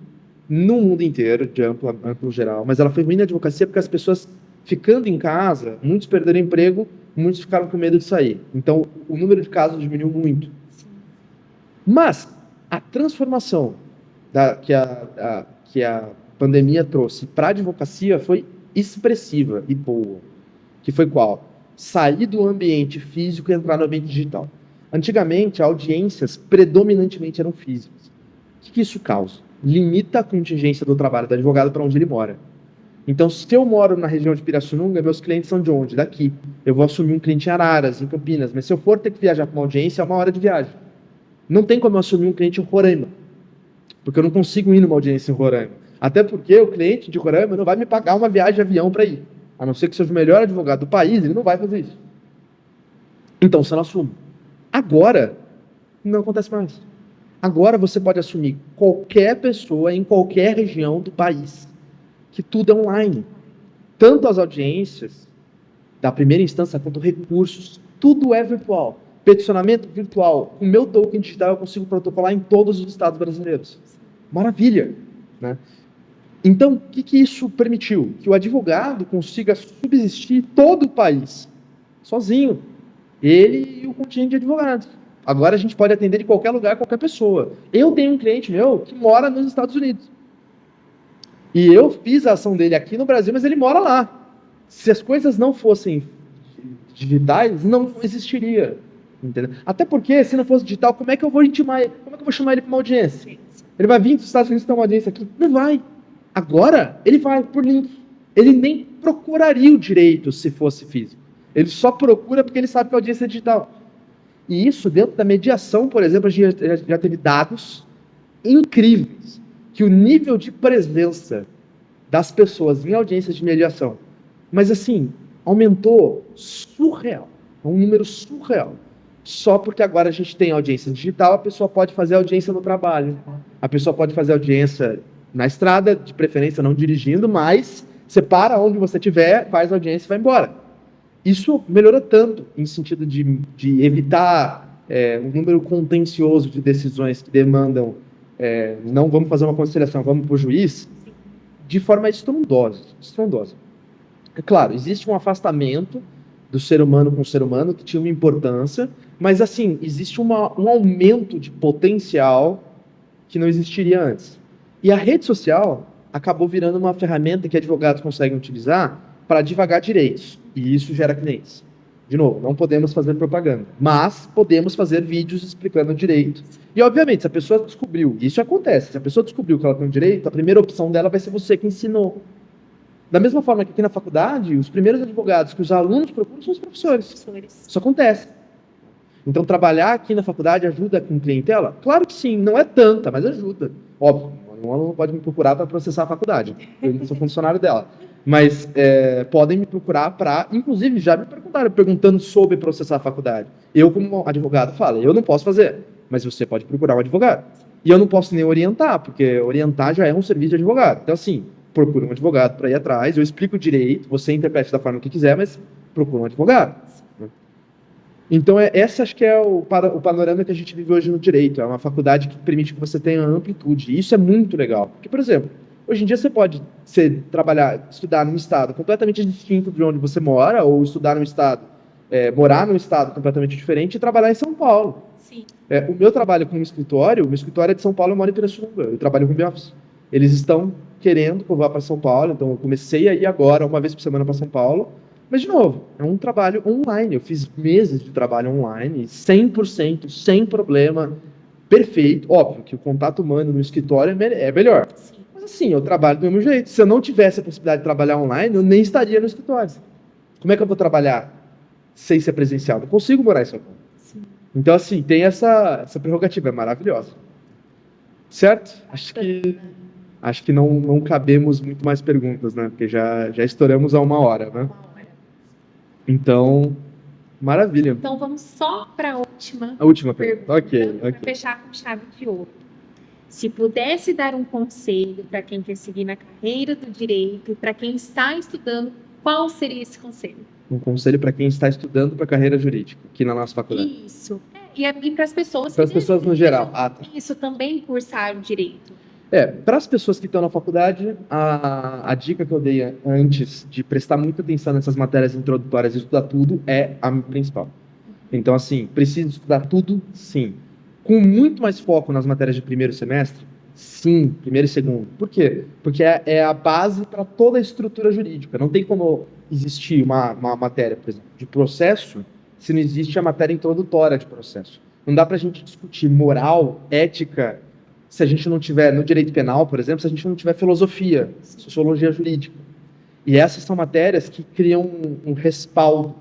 no mundo inteiro, de amplo geral, mas ela foi ruim na advocacia porque as pessoas, ficando em casa, muitos perderam emprego, muitos ficaram com medo de sair. Então, o número de casos diminuiu muito. Sim. Mas a transformação que a pandemia trouxe para a advocacia foi expressiva e boa. Que foi qual? Sair do ambiente físico e entrar no ambiente digital. Antigamente, audiências predominantemente eram físicas. O que isso causa? Limita a contingência do trabalho do advogado para onde ele mora. Então, se eu moro na região de Pirassununga, meus clientes são de onde? Daqui. Eu vou assumir um cliente em Araras, em Campinas, mas se eu for ter que viajar para uma audiência, é 1 hora de viagem. Não tem como eu assumir um cliente em Roraima, porque eu não consigo ir numa audiência em Roraima. Até porque o cliente de Roraima não vai me pagar uma viagem de avião para ir. A não ser que seja o melhor advogado do país, ele não vai fazer isso. Então, você não assume. Agora, não acontece mais. Agora você pode assumir qualquer pessoa em qualquer região do país, que tudo é online. Tanto as audiências da primeira instância quanto recursos, tudo é virtual. Peticionamento virtual. Com o meu token digital eu consigo protocolar em todos os estados brasileiros. Maravilha, né? Então, o que isso permitiu? Que o advogado consiga subsistir todo o país, sozinho. Ele e o contingente de advogados. Agora a gente pode atender em qualquer lugar, qualquer pessoa. Eu tenho um cliente meu que mora nos Estados Unidos. E eu fiz a ação dele aqui no Brasil, mas ele mora lá. Se as coisas não fossem digitais, não existiria. Entendeu? Até porque, se não fosse digital, como é que eu vou intimar ele? Como é que eu vou chamar ele para uma audiência? Ele vai vir dos Estados Unidos ter uma audiência aqui? Não vai. Agora, ele vai por link. Ele nem procuraria o direito se fosse físico. Ele só procura porque ele sabe que a audiência é digital. E isso, dentro da mediação, por exemplo, a gente já teve dados incríveis, que o nível de presença das pessoas em audiências de mediação, mas assim, aumentou surreal, é um número surreal. Só porque agora a gente tem audiência digital, a pessoa pode fazer audiência no trabalho, a pessoa pode fazer audiência na estrada, de preferência não dirigindo, mas você para onde você estiver, faz audiência e vai embora. Isso melhorou tanto em sentido de evitar um número contencioso de decisões que demandam não vamos fazer uma conciliação, vamos para o juiz, de forma estrondosa. É claro, existe um afastamento do ser humano com o ser humano que tinha uma importância, mas assim, existe um aumento de potencial que não existiria antes. E a rede social acabou virando uma ferramenta que advogados conseguem utilizar para divagar direitos. E isso gera clientes. De novo, não podemos fazer propaganda, mas podemos fazer vídeos explicando o direito. E, obviamente, se a pessoa descobriu, isso acontece, se a pessoa descobriu que ela tem um direito, a primeira opção dela vai ser você que ensinou. Da mesma forma que aqui na faculdade, os primeiros advogados que os alunos procuram são os professores. Isso acontece. Então, trabalhar aqui na faculdade ajuda com clientela? Claro que sim, não é tanta, mas ajuda. Óbvio, um aluno pode me procurar para processar a faculdade. Eu sou funcionário dela. Mas podem me procurar para, inclusive, já me perguntaram, perguntando sobre processar a faculdade. Eu, como advogado, falo, eu não posso fazer, mas você pode procurar um advogado. E eu não posso nem orientar, porque orientar já é um serviço de advogado. Então, assim, procura um advogado para ir atrás, eu explico o direito, você interprete da forma que quiser, mas procura um advogado. Então, esse acho que é o panorama que a gente vive hoje no direito. É uma faculdade que permite que você tenha amplitude. E isso é muito legal. Porque, por exemplo, hoje em dia você pode estudar num estado completamente distinto de onde você mora, ou estudar num estado, morar num estado completamente diferente e trabalhar em São Paulo. Sim. O meu trabalho com o meu escritório é de São Paulo, eu moro em Pirassununga, eu trabalho com home office. Eles estão querendo que eu vá para São Paulo, então eu comecei a ir agora, uma vez por semana para São Paulo, mas, de novo, é um trabalho online, eu fiz meses de trabalho online, 100%, sem problema, perfeito. Óbvio que o contato humano no escritório é melhor. Sim. Mas assim, eu trabalho do mesmo jeito. Se eu não tivesse a possibilidade de trabalhar online, eu nem estaria no escritório. Como é que eu vou trabalhar sem ser presencial. Não consigo morar em São Paulo. Sim. Então, assim, tem essa prerrogativa, é maravilhosa. Certo? Acho que não cabemos muito mais perguntas, né? Porque já estouramos a 1 hora, né? Então, maravilha. Então, vamos só para A última pergunta. Ok. Para fechar com chave de ouro. Se pudesse dar um conselho para quem quer seguir na carreira do direito, para quem está estudando, qual seria esse conselho? Um conselho para quem está estudando para a carreira jurídica, aqui na nossa faculdade. Isso. E para as pessoas Para as pessoas no geral. Tá. Isso também cursar o direito. Para as pessoas que estão na faculdade, a dica que eu dei antes de prestar muita atenção nessas matérias introdutórias e estudar tudo é a principal. Então, assim, precisa estudar tudo? Sim. Com muito mais foco nas matérias de primeiro semestre? Sim, primeiro e segundo. Por quê? Porque é a base para toda a estrutura jurídica. Não tem como existir uma matéria, por exemplo, de processo, se não existe a matéria introdutória de processo. Não dá para a gente discutir moral, ética, se a gente não tiver, no direito penal, por exemplo, se a gente não tiver filosofia, sociologia jurídica. E essas são matérias que criam um respaldo.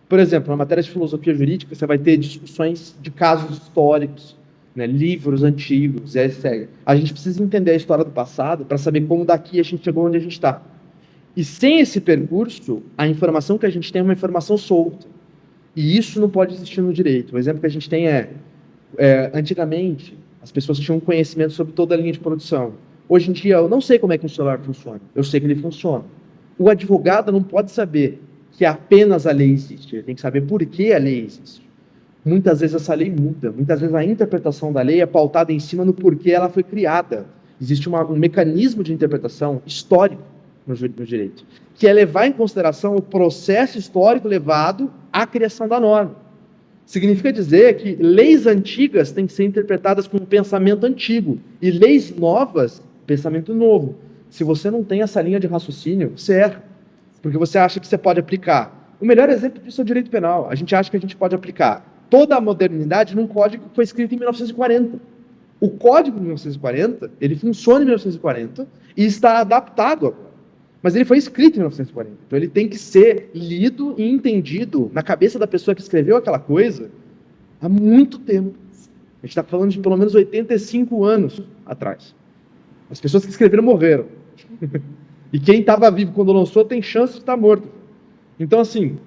Por exemplo, na matéria de filosofia jurídica, você vai ter discussões de casos históricos, né, livros antigos, e aí segue. A gente precisa entender a história do passado para saber como daqui a gente chegou onde a gente está. E sem esse percurso, a informação que a gente tem é uma informação solta. E isso não pode existir no direito. O exemplo que a gente tem antigamente, as pessoas tinham conhecimento sobre toda a linha de produção. Hoje em dia, eu não sei como é que um celular funciona. Eu sei que ele funciona. O advogado não pode saber que apenas a lei existe. Ele tem que saber por que a lei existe. Muitas vezes essa lei muda. Muitas vezes a interpretação da lei é pautada em cima do porquê ela foi criada. Existe um mecanismo de interpretação histórico no direito, que é levar em consideração o processo histórico levado à criação da norma. Significa dizer que leis antigas têm que ser interpretadas com um pensamento antigo e leis novas, pensamento novo. Se você não tem essa linha de raciocínio, você erra, porque você acha que você pode aplicar. O melhor exemplo disso é o direito penal. A gente acha que a gente pode aplicar toda a modernidade num código que foi escrito em 1940. O código de 1940, ele funciona em 1940 e está adaptado agora. Mas ele foi escrito em 1940. Então ele tem que ser lido e entendido na cabeça da pessoa que escreveu aquela coisa há muito tempo. A gente está falando de pelo menos 85 anos atrás. As pessoas que escreveram morreram. E quem estava vivo quando lançou tem chance de estar morto. Então, assim,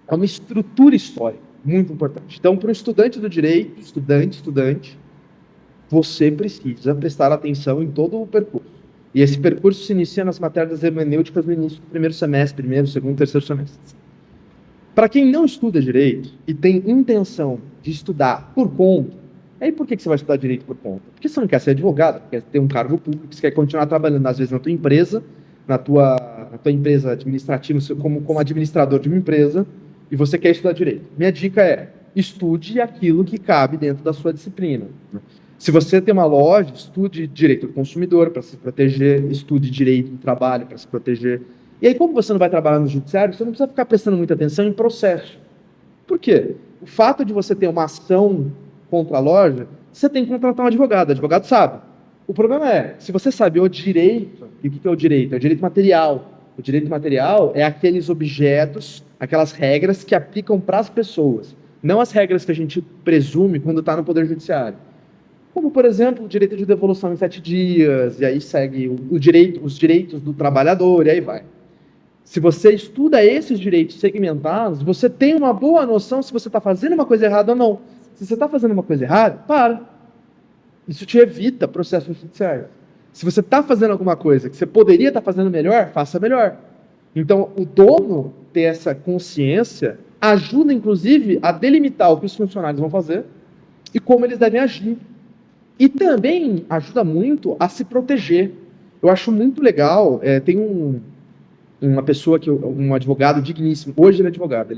é uma estrutura histórica muito importante. Então, para o estudante do direito, estudante, você precisa prestar atenção em todo o percurso. E esse percurso se inicia nas matérias hermenêuticas no início do primeiro semestre, primeiro, segundo, terceiro semestre. Para quem não estuda direito e tem intenção de estudar por conta, aí por que você vai estudar direito por conta? Porque você não quer ser advogado, quer ter um cargo público, você quer continuar trabalhando, às vezes, na tua empresa, na tua empresa administrativa, como administrador de uma empresa, e você quer estudar direito. Minha dica é, estude aquilo que cabe dentro da sua disciplina. Se você tem uma loja, estude direito do consumidor para se proteger, estude direito do trabalho para se proteger. E aí, como você não vai trabalhar no judiciário, você não precisa ficar prestando muita atenção em processo. Por quê? O fato de você ter uma ação contra a loja, você tem que contratar um advogado. O advogado sabe. O problema é, se você sabe o direito, e o que é o direito? É o direito material. O direito material é aqueles objetos, aquelas regras que aplicam para as pessoas. Não as regras que a gente presume quando está no Poder Judiciário. Como, por exemplo, o direito de devolução em 7 dias, e aí segue os direitos do trabalhador, e aí vai. Se você estuda esses direitos segmentados, você tem uma boa noção se você está fazendo uma coisa errada ou não. Se você está fazendo uma coisa errada, para. Isso te evita processo judiciário. Se você está fazendo alguma coisa que você poderia estar fazendo melhor, faça melhor. Então, o dono ter essa consciência ajuda, inclusive, a delimitar o que os funcionários vão fazer e como eles devem agir. E também ajuda muito a se proteger. Eu acho muito legal, tem uma pessoa, um advogado digníssimo, hoje ele é advogado,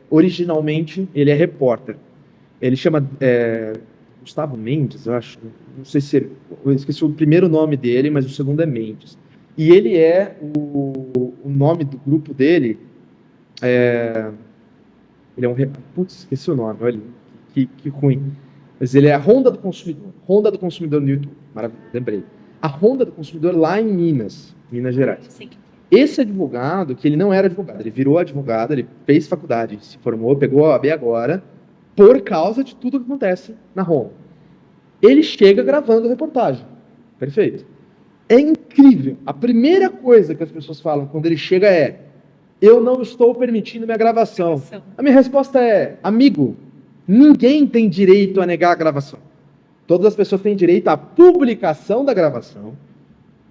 originalmente ele é repórter. Ele chama Gustavo Mendes, eu acho, não sei se eu esqueci o primeiro nome dele, mas o segundo é Mendes. E ele o nome do grupo dele, ele é um... Putz, esqueci o nome, olha, que ruim. Mas ele é a Ronda do Consumidor no YouTube. Maravilha, lembrei. A Ronda do Consumidor lá em Minas Gerais. esse advogado, que ele não era advogado, ele virou advogado, ele fez faculdade, se formou, pegou a OAB agora, por causa de tudo que acontece na Honda. Ele chega gravando reportagem. Perfeito. É incrível. A primeira coisa que as pessoas falam quando ele chega é: eu não estou permitindo minha gravação. A minha resposta é: amigo, ninguém tem direito a negar a gravação. Todas as pessoas têm direito à publicação da gravação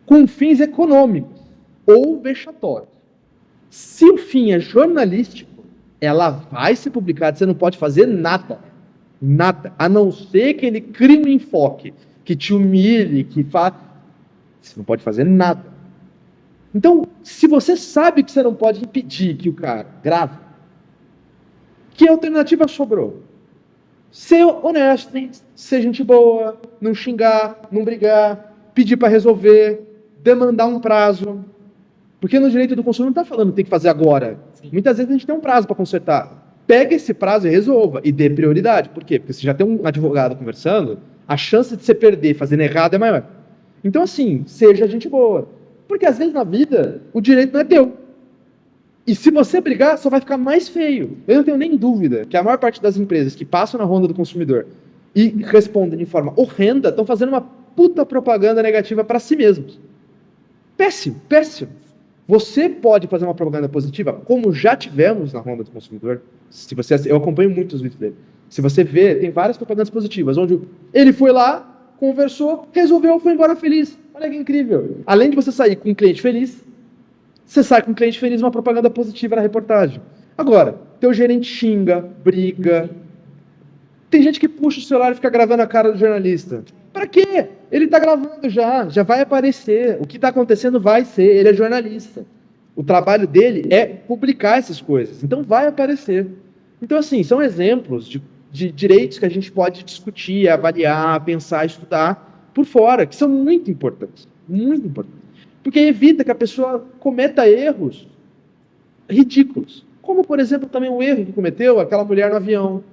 com fins econômicos ou vexatórios. Se o fim é jornalístico, ela vai ser publicada, você não pode fazer nada. Nada. A não ser que ele crie um enfoque, que te humilhe, que faça. Você não pode fazer nada. Então, se você sabe que você não pode impedir que o cara grave, que alternativa sobrou? Ser honesto, ser gente boa, não xingar, não brigar, pedir para resolver, demandar um prazo. Porque no direito do consumidor não está falando que tem que fazer agora. Sim. Muitas vezes a gente tem um prazo para consertar. Pega esse prazo e resolva, e dê prioridade. Por quê? Porque se já tem um advogado conversando, a chance de você perder fazendo errado é maior. Então, assim, seja gente boa. Porque às vezes na vida, o direito não é teu. E se você brigar, só vai ficar mais feio. Eu não tenho nem dúvida que a maior parte das empresas que passam na ronda do consumidor e respondem de forma horrenda, estão fazendo uma puta propaganda negativa para si mesmos. Péssimo, péssimo. Você pode fazer uma propaganda positiva, como já tivemos na ronda do consumidor. Se você, eu acompanho muitos vídeos dele. Se você vê, tem várias propagandas positivas, onde ele foi lá, conversou, resolveu, foi embora feliz. Olha que incrível. Além de você sair com um cliente feliz, você sai com um cliente feliz, uma propaganda positiva na reportagem. Agora, teu gerente xinga, briga. Tem gente que puxa o celular e fica gravando a cara do jornalista. Pra quê? Ele tá gravando já vai aparecer. O que tá acontecendo vai ser, ele é jornalista. O trabalho dele é publicar essas coisas. Então vai aparecer. Então, assim, são exemplos de direitos que a gente pode discutir, avaliar, pensar, estudar por fora, que são muito importantes. Muito importantes. Porque evita que a pessoa cometa erros ridículos. Como, por exemplo, também o erro que cometeu aquela mulher no avião,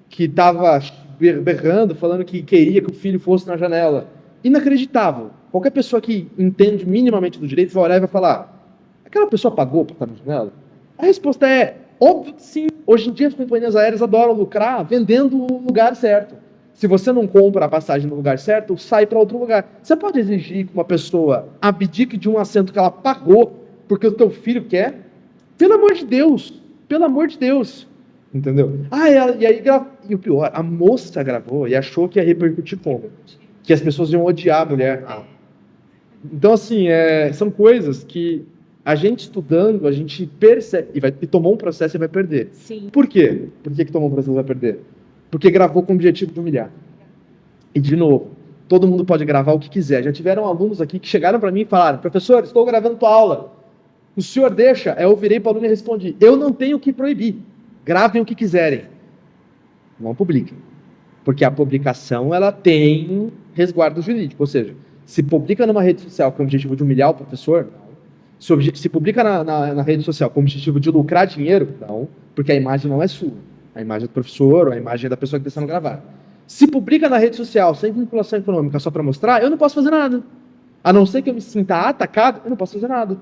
que estava berrando, falando que queria que o filho fosse na janela. Inacreditável. Qualquer pessoa que entende minimamente do direito vai olhar e vai falar: aquela pessoa pagou para estar na janela? A resposta é: óbvio que sim. Hoje em dia as companhias aéreas adoram lucrar vendendo o lugar certo. Se você não compra a passagem no lugar certo, sai para outro lugar. Você pode exigir que uma pessoa abdique de um assento que ela pagou porque o teu filho quer? Pelo amor de Deus. Pelo amor de Deus. Entendeu? E o pior, a moça gravou e achou que ia repercutir como? Que as pessoas iam odiar a mulher. Então, assim, são coisas que a gente estudando, a gente percebe, e tomou um processo e vai perder. Sim. Por quê? Por que tomou um processo e vai perder? Porque gravou com o objetivo de humilhar. E, de novo, todo mundo pode gravar o que quiser. Já tiveram alunos aqui que chegaram para mim e falaram: professor, estou gravando tua aula. O senhor deixa? Eu virei para o aluno e respondi: eu não tenho o que proibir. Gravem o que quiserem. Não publiquem. Porque a publicação, ela tem resguardo jurídico. Ou seja, se publica numa rede social com o objetivo de humilhar o professor, não. Se publica na rede social com o objetivo de lucrar dinheiro, não. Porque a imagem não é sua. A imagem do professor ou a imagem da pessoa que está sendo gravada. Se publica na rede social sem vinculação econômica só para mostrar, eu não posso fazer nada. A não ser que eu me sinta atacado, eu não posso fazer nada.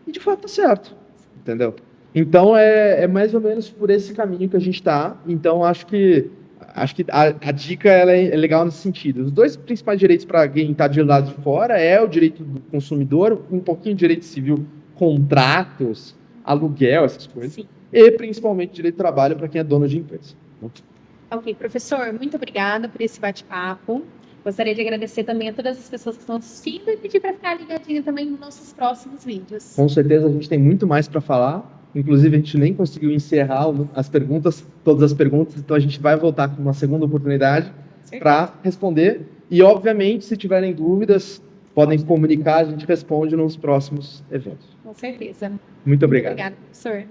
E de fato está certo. Entendeu? Então é mais ou menos por esse caminho que a gente está. Então acho que a dica ela é legal nesse sentido. Os dois principais direitos para quem está de lado de fora é o direito do consumidor, um pouquinho de direito civil, contratos, aluguel, essas coisas. Sim. E principalmente direito de trabalho para quem é dono de empresa. Ok, professor, muito obrigada por esse bate-papo. Gostaria de agradecer também a todas as pessoas que estão assistindo e pedir para ficar ligadinho também nos nossos próximos vídeos. Com certeza a gente tem muito mais para falar. Inclusive a gente nem conseguiu encerrar todas as perguntas, então a gente vai voltar com uma segunda oportunidade para responder. E obviamente, se tiverem dúvidas, podem comunicar, a gente responde nos próximos eventos. Com certeza. Muito obrigado. Obrigada, professor.